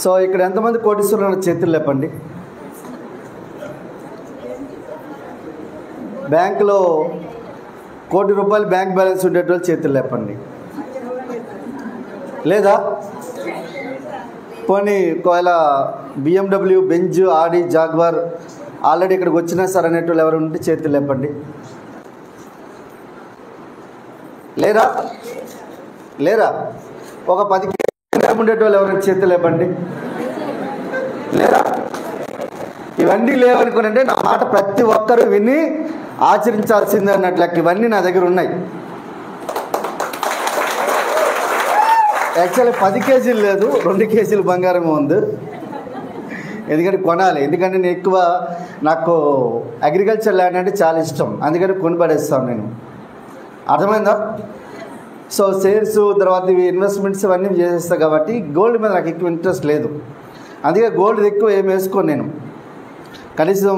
So ఇక్కడ ఎంతమంది కోటీశ్వరులు చేతులు లేపండి. బ్యాంకులో ₹1 కోటి బ్యాంక్ బ్యాలెన్స్ ఉండేటోళ్ళు చేతులు లేపండి. లేదా పోనీ ఒకవేళ BMW, బెంజ్, ఆడి, జాగ్వార్ ఆల్రెడీ ఇక్కడికి వచ్చినా సార్ అనేటోళ్ళు ఎవరు ఉంటే చేతులు లేపండి. లేరా ఒక 10 ఉండేటోళ్ళు ఎవరైనా చేతులు లేపండి. లేరా? ఇవన్నీ లేవనుకునంటే నా మాట ప్రతి ఒక్కరూ విని ఆచరించాల్సిందే అన్నట్లకి ఇవన్నీ నా దగ్గర ఉన్నాయి. యాక్చువల్లీ 10 కేజీలు లేదు, 2 కేజీలు బంగారం ఉంది. ఎందుకంటే కొనాలి, ఎందుకంటే నేను ఎక్కువ నాకు అగ్రికల్చర్ ల్యాండ్ అంటే చాలా ఇష్టం, అందుకని కొనిపడేస్తాను నేను. అర్థమైందా? సో షేర్స్ తర్వాత ఇవి ఇన్వెస్ట్మెంట్స్ ఇవన్నీ చేసేస్తాను కాబట్టి గోల్డ్ మీద నాకు ఎక్కువ ఇంట్రెస్ట్ లేదు. అందుకే గోల్డ్ ఎక్కువ ఏం వేసుకోను నేను. కనీసం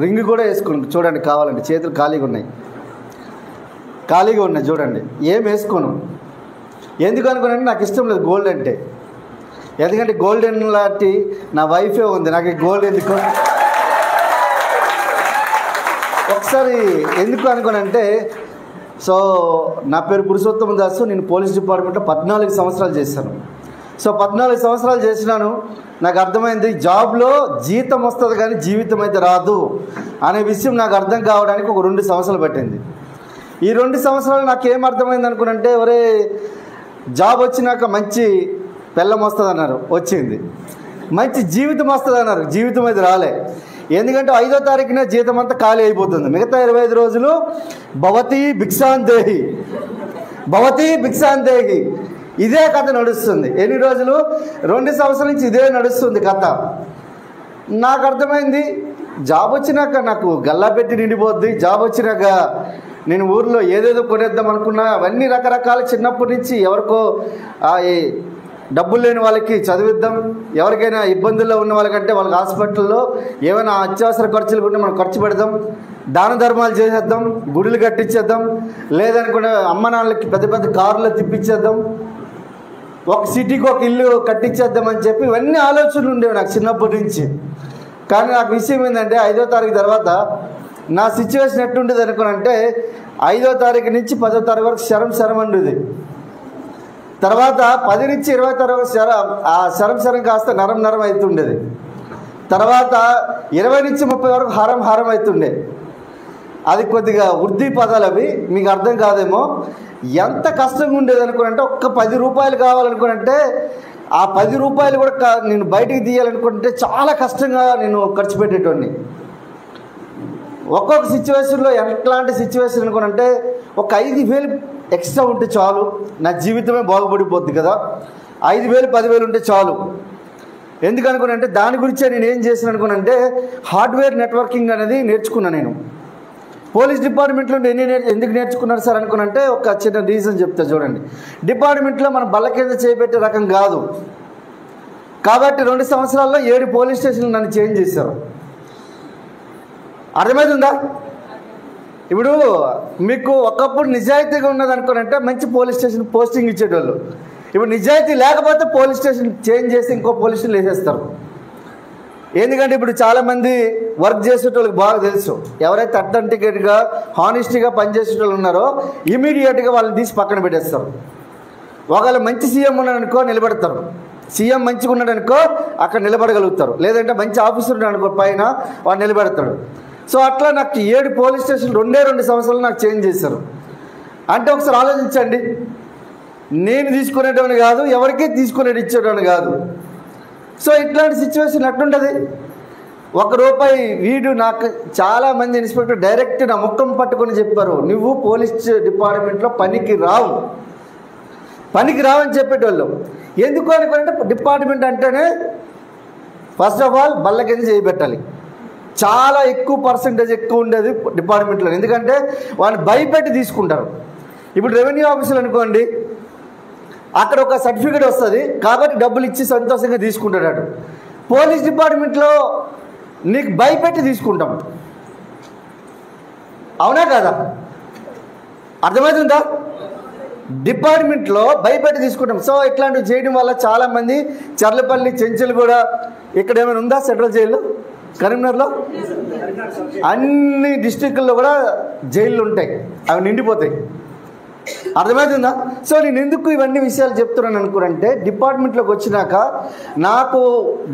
రింగ్ కూడా వేసుకోను. చూడండి కావాలంటే చేతులు ఖాళీగా ఉన్నాయి చూడండి, ఏం వేసుకోను. ఎందుకు అనుకున్నానంటే నాకు ఇష్టం లేదు గోల్డ్ అంటే. ఎందుకంటే గోల్డెన్ లాంటి నా వైఫే ఉంది, నాకు గోల్డ్ ఎందుకు. ఒకసారి ఎందుకు అనుకోనంటే, సో నా పేరు పురుషోత్తమ దాసు, నేను పోలీస్ డిపార్ట్మెంట్లో 14 సంవత్సరాలు చేశాను. సో 14 సంవత్సరాలు చేసినాను. నాకు అర్థమైంది జాబ్లో జీతం వస్తుంది కానీ జీవితం అయితే రాదు అనే విషయం నాకు అర్థం కావడానికి ఒక 2 సంవత్సరాలు పట్టింది. ఈ 2 సంవత్సరాలు నాకు ఏం అర్థమైంది అనుకున్నంటే, ఒరే జాబ్ వచ్చినాక మంచి పెళ్ళం వస్తుంది అన్నారు, వచ్చింది. మంచి జీవితం వస్తుంది అన్నారు, జీవితం అయితే రాలే. ఎందుకంటే 5వ తారీఖున జీతం అంతా ఖాళీ అయిపోతుంది. మిగతా 25 రోజులు భవతి భిక్షాందేహి ఇదే కథ నడుస్తుంది. ఎన్ని రోజులు? 2 సంవత్సరాల నుంచి ఇదే నడుస్తుంది కథ. నాకు అర్థమైంది జాబ్ వచ్చినాక నాకు గల్లా పెట్టి నిండిపోద్ది. జాబ్ వచ్చినాక నేను ఊర్లో ఏదేదో కొనేద్దాం అనుకున్నా, అవన్నీ రకరకాల చిన్నప్పటి నుంచి ఎవరికో డబ్బులు లేని వాళ్ళకి చదివిద్దాం, ఎవరికైనా ఇబ్బందుల్లో ఉన్న వాళ్ళకంటే వాళ్ళకి హాస్పిటల్లో ఏమైనా అత్యవసర ఖర్చులు ఉంటే మనం ఖర్చు పెడదాం, దాన ధర్మాలు చేసేద్దాం, గుడులు కట్టించేద్దాం, లేదనుకుంటే అమ్మ నాన్నలకి పెద్ద పెద్ద కార్లు తిప్పించేద్దాం, ఒక సిటీకి ఒక ఇల్లు కట్టించేద్దాం అని చెప్పి ఇవన్నీ ఆలోచనలు ఉండేవి నాకు చిన్నప్పటి నుంచి. కానీ నాకు విషయం ఏంటంటే 5వ తారీఖు తర్వాత నా సిచ్యువేషన్ ఎట్టుండేది అనుకునంటే, 5వ తారీఖు నుంచి 10వ తారీఖు వరకు శరం ఉండేది. తర్వాత 10 నుంచి 20 తారీఖు ఆ శరం కాస్త నరం అవుతుండేది. తర్వాత 20 నుంచి 30 వరకు హారం అవుతుండే. అది కొద్దిగా ఉర్దీ పదాలు, అవి మీకు అర్థం కాదేమో. ఎంత కష్టంగా ఉండేది అనుకునంటే, ఒక్క 10 రూపాయలు కావాలనుకునంటే ఆ 10 రూపాయలు కూడా నేను బయటికి తీయాలనుకుంటే చాలా కష్టంగా నేను ఖర్చు పెట్టేటోడిని. ఒక్కొక్క సిచ్యువేషన్లో ఎట్లాంటి సిచ్యువేషన్ అనుకునంటే, ఒక 5,000 ఎక్స్ట్రా ఉంటే చాలు, నా జీవితమే బాగుపడిపోద్ది కదా. 5,000 10,000 ఉంటే చాలు. ఎందుకు అనుకునంటే దాని గురించే నేను ఏం చేశాను అనుకునంటే, హార్డ్వేర్ నెట్వర్కింగ్ అనేది నేర్చుకున్నాను నేను. పోలీస్ డిపార్ట్మెంట్లో ఎందుకు నేర్చుకున్నారు సార్ అనుకునంటే, ఒక చిన్న రీజన్ చెప్తా చూడండి. డిపార్ట్మెంట్లో మనం బల్ల కింద చేపెట్టే రకం కాదు కాబట్టి 2 సంవత్సరాల్లో 7 పోలీస్ స్టేషన్లు నన్ను చేంజ్ చేశారు. అర్థమవుతుందా? ఇప్పుడు మీకు ఒకప్పుడు నిజాయితీగా ఉన్నది అనుకోనంటే మంచి పోలీస్ స్టేషన్ పోస్టింగ్ ఇచ్చేటోళ్ళు. ఇప్పుడు నిజాయితీ లేకపోతే పోలీస్ స్టేషన్ చేంజ్ చేసి ఇంకో పోలీస్ స్టేషన్ వేసేస్తారు. ఎందుకంటే ఇప్పుడు చాలామంది వర్క్ చేసేటోళ్ళకి బాగా తెలుసు, ఎవరైతే అథెంటికేట్గా హానెస్టీగా పనిచేసేటోళ్ళు ఉన్నారో ఇమీడియట్గా వాళ్ళని తీసి పక్కన పెట్టేస్తారు. ఒకవేళ మంచి సీఎం ఉన్నాడనుకో నిలబెడతారు, సీఎం మంచిగా ఉన్నాడనుకో అక్కడ నిలబడగలుగుతారు, లేదంటే మంచి ఆఫీసర్ ఉన్నాడనుకో పైన వాడు నిలబెడతాడు. సో అట్లా నాకు 7 పోలీస్ స్టేషన్ 2 సంవత్సరాలు నాకు చేంజ్ చేశారు. అంటే ఒకసారి ఆలోచించండి, నేను తీసుకునేటోని కాదు, ఎవరికీ తీసుకునేది ఇచ్చేటోని కాదు. సో ఇట్లాంటి సిచ్యువేషన్ ఎట్లుంటుంది? ₹1 వీడు నాకు చాలామంది ఇన్స్పెక్టర్ డైరెక్ట్ నా ముఖం పట్టుకొని చెప్పారు, నువ్వు పోలీస్ డిపార్ట్మెంట్లో పనికి రావని చెప్పేటోళ్ళు. ఎందుకు అనుకుంటే డిపార్ట్మెంట్ అంటేనే ఫస్ట్ ఆఫ్ ఆల్ బల్ల కింద చేయబెట్టాలి. చాలా ఎక్కువ పర్సెంటేజ్ ఎక్కువ ఉండేది డిపార్ట్మెంట్లో, ఎందుకంటే వాళ్ళని భయపెట్టి తీసుకుంటారు. ఇప్పుడు రెవెన్యూ ఆఫీసులు అనుకోండి, అక్కడ ఒక సర్టిఫికేట్ వస్తుంది కాబట్టి డబ్బులు ఇచ్చి సంతోషంగా తీసుకుంటాడు. పోలీస్ డిపార్ట్మెంట్లో నీకు భయపెట్టి తీసుకుంటాం, అవునా కదా? అర్థమవుతుందా? డిపార్ట్మెంట్లో భయపెట్టి తీసుకుంటాం. సో ఇట్లాంటివి చేయడం వల్ల చాలామంది చర్లపల్లి, చెంచులు కూడా ఇక్కడ ఏమైనా ఉందా సెంట్రల్ జైలు కరీంనగర్లో? అన్ని డిస్టిక్ల్లో కూడా జైళ్ళు ఉంటాయి, అవి నిండిపోతాయి. అర్థమవుతుందా? సో నేను ఎందుకు ఇవన్నీ విషయాలు చెప్తున్నాను అనుకున్నంటే, డిపార్ట్మెంట్లోకి వచ్చినాక నాకు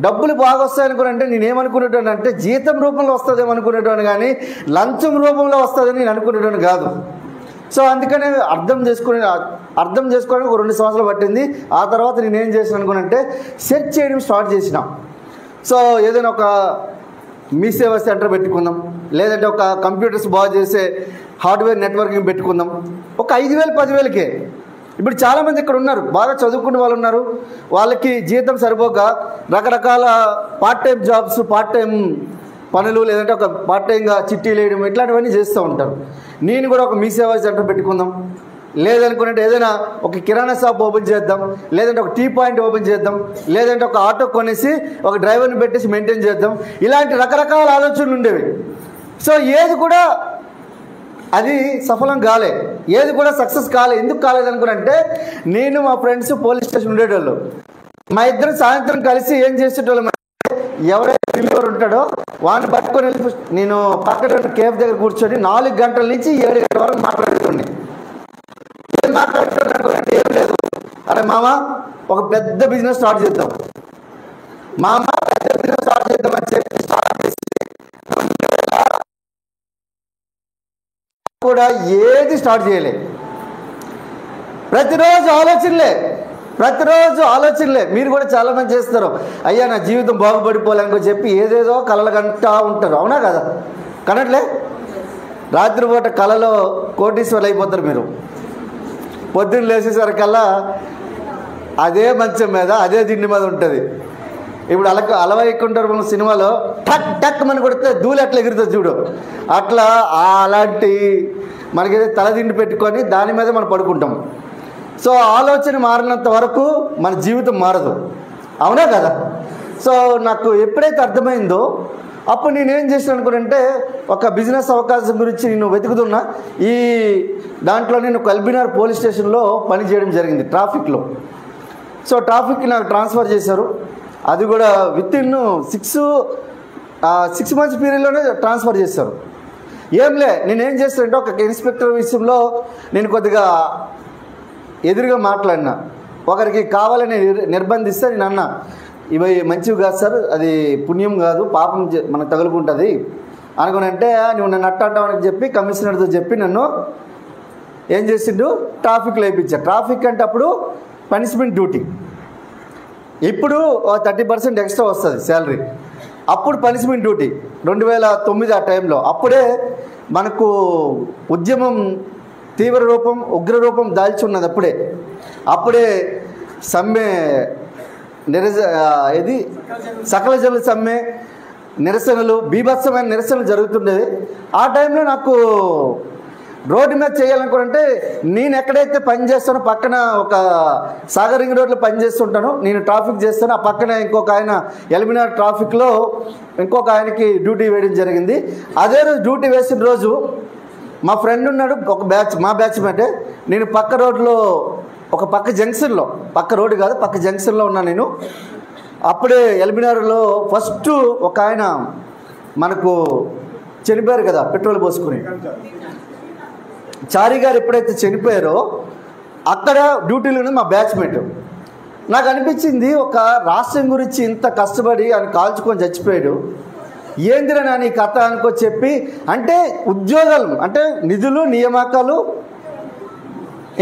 డబ్బులు బాగా వస్తాయనుకున్నంటే నేనేమనుకునేటాను అంటే జీతం రూపంలో వస్తుందేమో అనుకునేటాను, కానీ లంచం రూపంలో వస్తుందని నేను అనుకునేటాను కాదు. సో అందుకనే అర్థం చేసుకోవడానికి ఒక 2 సంవత్సరాలు పట్టింది. ఆ తర్వాత నేనేం చేసాను అనుకున్నంటే సెర్చ్ చేయడం స్టార్ట్ చేసిన. సో ఏదైనా ఒక మీ సేవా సెంటర్ పెట్టుకుందాం, లేదంటే ఒక కంప్యూటర్స్ బాగా చేసే హార్డ్వేర్ నెట్వర్కింగ్ పెట్టుకుందాం. ఒక 5,000 10,000కే. ఇప్పుడు చాలామంది ఇక్కడ ఉన్నారు, బాగా చదువుకునే వాళ్ళు ఉన్నారు, వాళ్ళకి జీతం సరిపోక రకరకాల part time jobs, part time పనులు, లేదంటే ఒక పార్ట్ టైంగా చిట్టీలు వేయడం, ఇట్లాంటివన్నీ చేస్తూ ఉంటారు. నేను కూడా ఒక మీ సేవా సెంటర్ పెట్టుకుందాం, లేదనుకున్నట్టు ఏదైనా ఒక కిరాణా షాప్ ఓపెన్ చేద్దాం, లేదంటే ఒక టీ పాయింట్ ఓపెన్ చేద్దాం, లేదంటే ఒక ఆటో కొనేసి ఒక డ్రైవర్ని పెట్టేసి మెయింటైన్ చేద్దాం. ఇలాంటి రకరకాల ఆలోచనలు ఉండేవి. సో ఏది కూడా అది సఫలం కాలే, ఏది కూడా సక్సెస్ కాలే. ఎందుకు కాలేదనుకున్నంటే, నేను మా ఫ్రెండ్స్ పోలీస్ స్టేషన్ ఉండేటోళ్ళు, మా ఇద్దరు సాయంత్రం కలిసి ఏం చేసేటోళ్ళం, ఎవరైతే డెలివరీ ఉంటాడో వాడిని పట్టుకొని వెళ్ళి నేను పక్కన కేఫ్ దగ్గర కూర్చొని 4 గంటల నుంచి 7 గంటల వరకు మాట్లాడుతుండే. ఏం లేదు, అరే మామ ఒక పెద్ద బిజినెస్ స్టార్ట్ చేద్దాం, మామ పెద్ద బిజినెస్ స్టార్ట్ చేద్దాం అని చెప్పి స్టార్ట్ చేసి కూడా ఏది స్టార్ట్ చేయలే. ప్రతిరోజు ఆలోచనలే. మీరు కూడా చాలా మంది చేస్తారు, అయ్యా నా జీవితం బాగుపడిపోలేకో చెప్పి ఏదేదో కలలు కంటా ఉంటారు. అవునా కదా? కనట్లే? రాత్రిపూట కళలో కోటీశ్వర్లు అయిపోతారు మీరు. పొద్దున్న లేచేసరికల్లా అదే మంచం మీద, అదే దిండి మీద ఉంటుంది. ఇప్పుడు అలవైకుంటారు మన సినిమాలో టక్ టక్ మన కొడితే ధూళి అట్లా ఎగురుతుంది చూడు, అట్లా అలాంటి మనకైతే తలదిండి పెట్టుకొని దాని మీద మనం పడుకుంటాం. సో ఆలోచన మారినంత వరకు మన జీవితం మారదు. అవునా కదా? సో నాకు ఎప్పుడైతే అర్థమైందో అప్పుడు నేనేం చేసాను అనుకుంటే, ఒక బిజినెస్ అవకాశం గురించి నేను వెతుకుతున్నా. ఈ దాంట్లో నేను ఎల్బీనగర్ పోలీస్ స్టేషన్లో పనిచేయడం జరిగింది, ట్రాఫిక్లో. సో ట్రాఫిక్కి నాకు ట్రాన్స్ఫర్ చేశారు. అది కూడా వితిన్ 6 మంత్స్ పీరియడ్లోనే ట్రాన్స్ఫర్ చేశారు. ఏంలే, నేనేం చేస్తానంటే ఒక ఇన్స్పెక్టర్ విషయంలో నేను కొద్దిగా ఎదురుగా మాట్లాడినా. ఒకరికి కావాలని నిర్బంధిస్తే నేను అన్నా, ఇవి మంచివి కాదు సార్, అది పుణ్యం కాదు, పాపం మనకు తగులుకుంటుంది అనుకుని అంటే, నువ్వు నన్ను అట్టావని చెప్పి కమిషనర్తో చెప్పి నన్ను ఏం చేసిండు, ట్రాఫిక్లో వేయించారు. ట్రాఫిక్ అంటే అప్పుడు పనిష్మెంట్ డ్యూటీ. ఇప్పుడు 30% ఎక్స్ట్రా వస్తుంది శాలరీ. అప్పుడు పనిష్మెంట్ డ్యూటీ 2009 ఆ టైంలో. అప్పుడే మనకు ఉద్యమం తీవ్ర రూపం, ఉగ్ర రూపం దాల్చి ఉన్నది. అప్పుడే సమ్మె సకల జనుల సమ్మె నిరసనలు, బీభత్సమైన నిరసనలు జరుగుతుండేది. ఆ టైంలో నాకు రోడ్డు మీద చేయాలనుకుంటే, నేను ఎక్కడైతే పని చేస్తానో పక్కన ఒక సాగర్ రింగ్ రోడ్లో పని చేస్తుంటాను, నేను ట్రాఫిక్ చేస్తాను. ఆ పక్కన ఇంకొక ఆయన ఎల్బీనగర్ ట్రాఫిక్లో ఇంకొక ఆయనకి డ్యూటీ వేయడం జరిగింది. అదే రోజు డ్యూటీ వేసిన రోజు మా ఫ్రెండ్ ఉన్నాడు, ఒక మా బ్యాచ్ మేటే. నేను పక్క రోడ్లో, ఒక పక్క జంక్షన్లో, పక్క రోడ్డు కాదు పక్క జంక్షన్లో ఉన్నా నేను. అప్పుడే ఎల్బీనగర్లో ఫస్ట్ ఒక ఆయన మనకు చనిపోయారు కదా పెట్రోల్ పోసుకుని, చారి గారు ఎప్పుడైతే చనిపోయారో అక్కడ డ్యూటీలోనే మా బ్యాచ్మేట్. నాకు అనిపించింది, ఒక రాష్ట్రం గురించి ఇంత కష్టపడి ఆయన కాల్చుకొని చచ్చిపోయాడు, ఏందిరా నా నీ కథ అనుకో చెప్పి. అంటే ఉద్యోగాలు అంటే నిధులు నియామకాలు,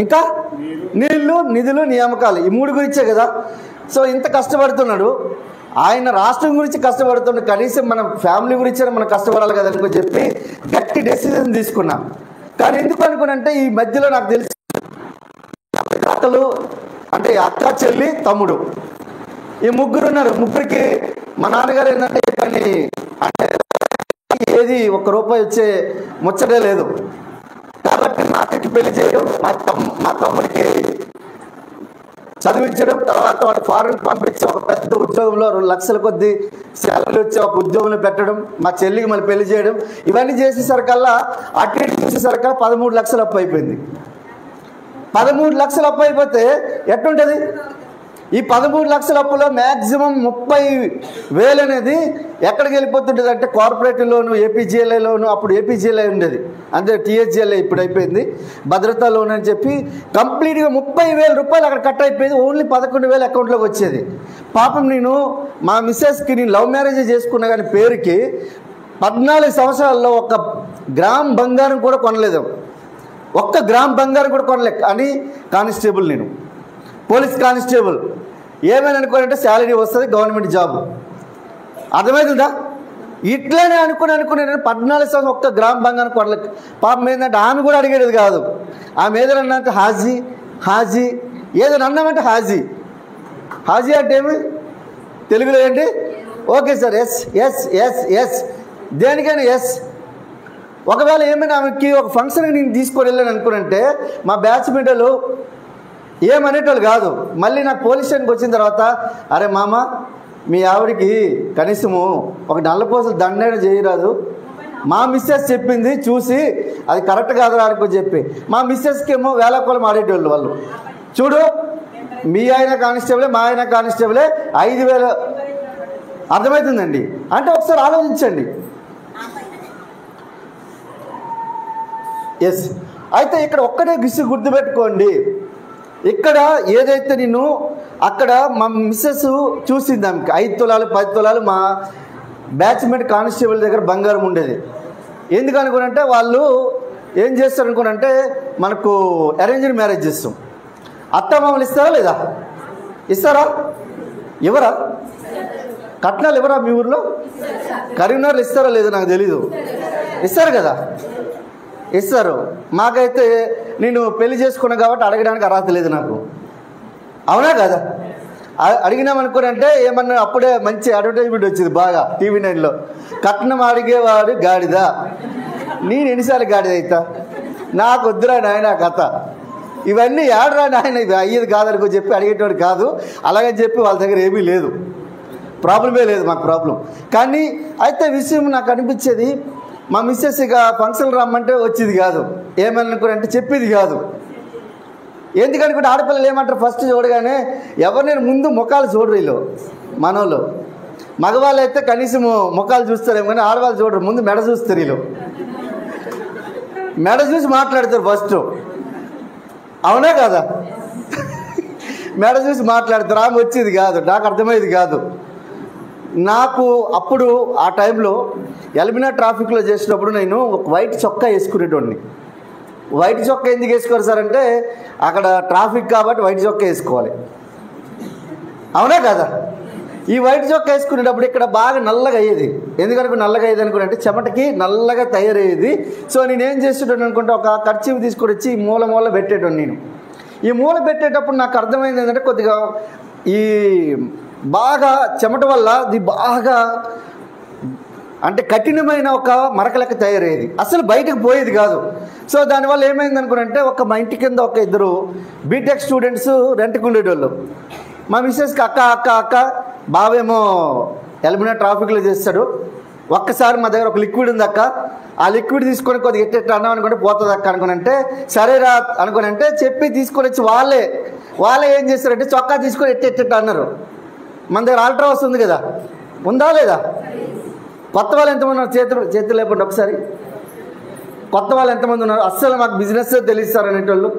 ఇంకా నిధులు నియామకాలు, ఈ 3 గురించే కదా. సో ఇంత కష్టపడుతున్నాడు ఆయన, రాష్ట్రం గురించి కష్టపడుతున్నాడు, కనీసం మన ఫ్యామిలీ గురించి మనం కష్టపడాలి కదా అనుకో చెప్పి గట్టి డెసిజన్ తీసుకున్నా. కానీ ఎందుకు అనుకున్నంటే, ఈ మధ్యలో నాకు తెలిసి అక్కలు అంటే అక్క, చెల్లి, తమ్ముడు, ఈ 3 ఉన్నారు. 3కి మా నాన్నగారు ఏంటంటే కానీ అంటే ఏది ₹1 వచ్చే ముచ్చటే లేదు. కాబట్టి మా అక్కకి పెళ్లి చేయడం, మా తమ్ముడికి చదివించడం, తర్వాత వాడు ఫారెన్ పంపించి ఒక పెద్ద ఉద్యోగంలో 2 లక్షల కొద్ది శాలరీ వచ్చి ఒక ఉద్యోగంలో పెట్టడం, మా చెల్లికి మళ్ళీ పెళ్లి చేయడం, ఇవన్నీ చేసేసరికల్లా అటు ఇటు చూసేసరికల్లా 13 లక్షలు అప్పు అయిపోయింది. 13 లక్షల అప్పు అయిపోతే ఎట్టుంటుంది? ఈ 13 లక్షల అప్పులో మ్యాక్సిమం 30,000 అనేది ఎక్కడికి వెళ్ళిపోతుంటుంది అంటే కార్పొరేటివ్ లోను, ఏపీజీఎల్ఐ లోను. అప్పుడు ఏపీజీఎల్ఐ ఉండేది, అంటే టీహెచ్జిఎల్ఐ ఇప్పుడు అయిపోయింది, భద్రతా లోన్ అని చెప్పి కంప్లీట్గా 30,000 రూపాయలు అక్కడ కట్ అయిపోయింది. ఓన్లీ 11,000 అకౌంట్లోకి వచ్చేది. పాపం నేను మా మిస్సెస్కి నేను లవ్ మ్యారేజ్ చేసుకున్నా కానీ పేరుకి 14 సంవత్సరాల్లో 1 గ్రామ్ బంగారం కూడా కొనలేదు. 1 గ్రామ్ బంగారం కూడా కొనలేదు. అని కానిస్టేబుల్, నేను పోలీస్ కానిస్టేబుల్. ఏమైనా అనుకోనంటే శాలరీ వస్తుంది, గవర్నమెంట్ జాబ్. అర్థమవుతుందా? ఇట్లనే అనుకుని 14 సంవత్సరం 1 గ్రామ్ బంగారం కొనలేదు. పాపం ఏంటంటే ఆమె కూడా అడిగేది కాదు. ఆమె ఏదైనా అంటే హాజీ హాజీ, ఏదైనా అన్నామంటే హాజీ. హాజీ అంటే ఏమి తెలుగులో ఏంటి? Okay sir, yes yes yes yes, దేనికైనా ఎస్. ఒకవేళ ఏమైనా ఆమెకి ఒక ఫంక్షన్కి నేను తీసుకొని వెళ్ళాను అనుకునంటే మా బ్యాచ్మేట్లు ఏమనేటోళ్ళు కాదు. మళ్ళీ నాకు పోలీస్ స్టేషన్కి వచ్చిన తర్వాత, అరే మామ, మీ ఆవిడికి కనీసము ఒక నల్లపూసలు దండైనా చేయరాదు, మా మిస్సెస్ చెప్పింది చూసి అది కరెక్ట్ కాదు అనుకో చెప్పి. మా మిస్సెస్కి ఏమో వేళకోళం ఆడేటోళ్ళు వాళ్ళు. చూడు, మీ ఆయన కానిస్టేబులే, మా ఆయన కానిస్టేబులే, 5,000. అర్థమవుతుందండి? అంటే ఒకసారి ఆలోచించండి. ఎస్. అయితే ఇక్కడ ఒక్కటే గుర్తుపెట్టుకోండి, ఇక్కడ ఏదైతే నేను అక్కడ మా మిస్సెస్ చూసింది, ఆమెకి 5 తులాలు 10 తులాలు మా బ్యాచ్మేట్ కానిస్టేబుల్ దగ్గర బంగారం ఉండేది. ఎందుకు అనుకునంటే వాళ్ళు ఏం చేస్తారు అనుకునంటే మనకు అరేంజ్డ్ మ్యారేజ్ చేస్తాం. అత్తమామలు ఇస్తారా లేదా? ఇస్తారా? ఎవరా? కట్నాలు ఎవరా మీ ఊర్లో? కరీంనగర్లో ఇస్తారా లేదో నాకు తెలీదు. ఇస్తారు కదా, ఇస్తారు. మాకైతే నేను పెళ్లి చేసుకున్నా కాబట్టి అడగడానికి అర్హత లేదు నాకు. అవునా కదా? అడిగినామనుకోనంటే ఏమన్నా అప్పుడే మంచి అడ్వర్టైజ్మెంట్ వచ్చింది బాగా టీవీ 9లో. కట్నం అడిగేవాడు గాడిద. నేను ఎన్నిసార్లు గాడిద అవుతా? నాకు వద్దురా నాయన కథ. ఇవన్నీ ఏడరా నాయన, ఇవి అయ్యేది కాదనుకో చెప్పి అడిగేటోడు కాదు. అలాగని చెప్పి వాళ్ళ దగ్గర ఏమీ లేదు, ప్రాబ్లమే లేదు మాకు ప్రాబ్లం. కానీ అయితే విషయం నాకు అనిపించేది, మా మిస్సెస్ ఇక ఫంక్షన్లు రమ్మంటే వచ్చేది కాదు. ఏమనుకోనంటే చెప్పేది కాదు. ఎందుకనుకుంటే ఆడపిల్లలు ఏమంటారు, ఫస్ట్ చూడగానే ఎవరినైనా ముందు ముఖాలు చూడరు వీళ్ళు మనోళ్ళు. మగవాళ్ళు అయితే కనీసం ముఖాలు చూస్తారేమో కానీ ఆడవాళ్ళు చూడరు, ముందు మెడ చూస్తారు వీళ్ళు. మెడ చూసి మాట్లాడతారు ఫస్ట్. అవునా కదా? మెడ చూసి మాట్లాడతారు. ఆమె వచ్చేది కాదు, నాకు అర్థమయ్యేది కాదు. నాకు అప్పుడు ఆ టైంలో ఎల్బినా ట్రాఫిక్లో చేసినప్పుడు నేను ఒక వైట్ చొక్కా వేసుకునేటోడిని. వైట్ చొక్కా ఎందుకు వేసుకోరు సార్ అంటే అక్కడ ట్రాఫిక్ కాబట్టి వైట్ చొక్కా వేసుకోవాలి. అవునా కదా? ఈ వైట్ చొక్కా వేసుకునేటప్పుడు ఇక్కడ బాగా నల్లగా అయ్యేది. ఎందుకనుకో నల్లగా అయ్యేది అనుకుంటే చెమటకి నల్లగా తయారయ్యేది. సో నేనేం చేసేటోడు అనుకుంటే ఒక కర్చీఫ్ తీసుకొని వచ్చి ఈ మూల పెట్టేటోడు. నేను ఈ మూల పెట్టేటప్పుడు నాకు అర్థమైంది ఏంటంటే కొద్దిగా ఈ బాగా చెమట వల్ల ఇది బాగా అంటే కఠినమైన ఒక మరక లెక్క తయారయ్యేది, అసలు బయటకు పోయేది కాదు. సో దానివల్ల ఏమైంది అనుకునంటే మా ఇంటి కింద ఒక 2 బీటెక్ స్టూడెంట్స్ రెంట్కి ఉండేటోళ్ళు. మా మిస్సెస్కి అక్క బావేమో ఎల్బినా ట్రాఫిక్లో చేస్తాడు, ఒక్కసారి మా దగ్గర ఒక లిక్విడ్ ఉంది అక్క, ఆ లిక్విడ్ తీసుకొని కొద్దిగా ఎట్టెట్టు అన్నాం అనుకుంటే పోతుంది అక్క అనుకునంటే సరేరా అనుకునంటే చెప్పి తీసుకొని వచ్చి వాళ్ళే ఏం చేస్తారంటే చొక్కా తీసుకొని ఎట్టెట్టు అన్నారు. మన దగ్గర ఆల్ట్రా హౌస్ ఉంది కదా, ఉందా లేదా? కొత్త వాళ్ళు ఎంతమంది ఉన్నారు? చేతులు లేకుండా ఒకసారి కొత్త వాళ్ళు ఎంతమంది ఉన్నారు? అస్సలు మాకు బిజినెస్ తెలియస్తారు అనేటోళ్ళు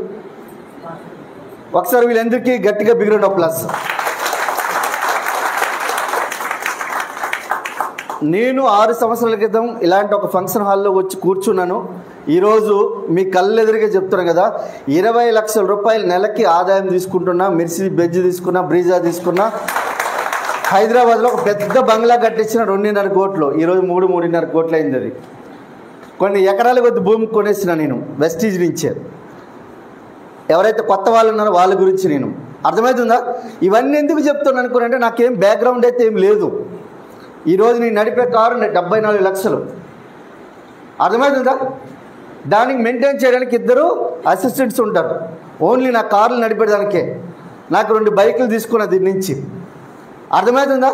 ఒకసారి వీళ్ళందరికీ గట్టిగా బిగ్రౌండ్ ఆఫ్ ప్లస్. నేను 6 సంవత్సరాల క్రితం ఇలాంటి ఒక ఫంక్షన్ హాల్లో వచ్చి కూర్చున్నాను. ఈరోజు మీ కళ్ళెదురుగా చెప్తున్నాను కదా, 20 లక్షల రూపాయలు నెలకి ఆదాయం తీసుకుంటున్నా, మెర్సిడీస్ బెంజ్ తీసుకున్నా, బ్రీజా తీసుకున్నా, హైదరాబాద్లో ఒక పెద్ద బంగ్లా కట్టించిన 2.5 కోట్లు, ఈరోజు 3.5 కోట్లు అయింది. అది కొన్ని ఎకరాల కొద్ది భూమి కొనేసిన నేను వెస్టీజ్ నుంచే. ఎవరైతే కొత్త వాళ్ళు ఉన్నారో వాళ్ళ గురించి నేను అర్థమవుతుందా? ఇవన్నీ ఎందుకు చెప్తున్నాను అనుకున్నానంటే నాకేం బ్యాక్గ్రౌండ్ అయితే ఏం లేదు. ఈరోజు నేను నడిపే కారు 74 లక్షలు. అర్థమవుతుందా? దానికి మెయింటైన్ చేయడానికి 2 అసిస్టెంట్స్ ఉంటారు. ఓన్లీ నా కార్లు నడిపేదానికే. నాకు 2 బైకులు తీసుకున్నా దీని నుంచి. అర్థమవుతుందా?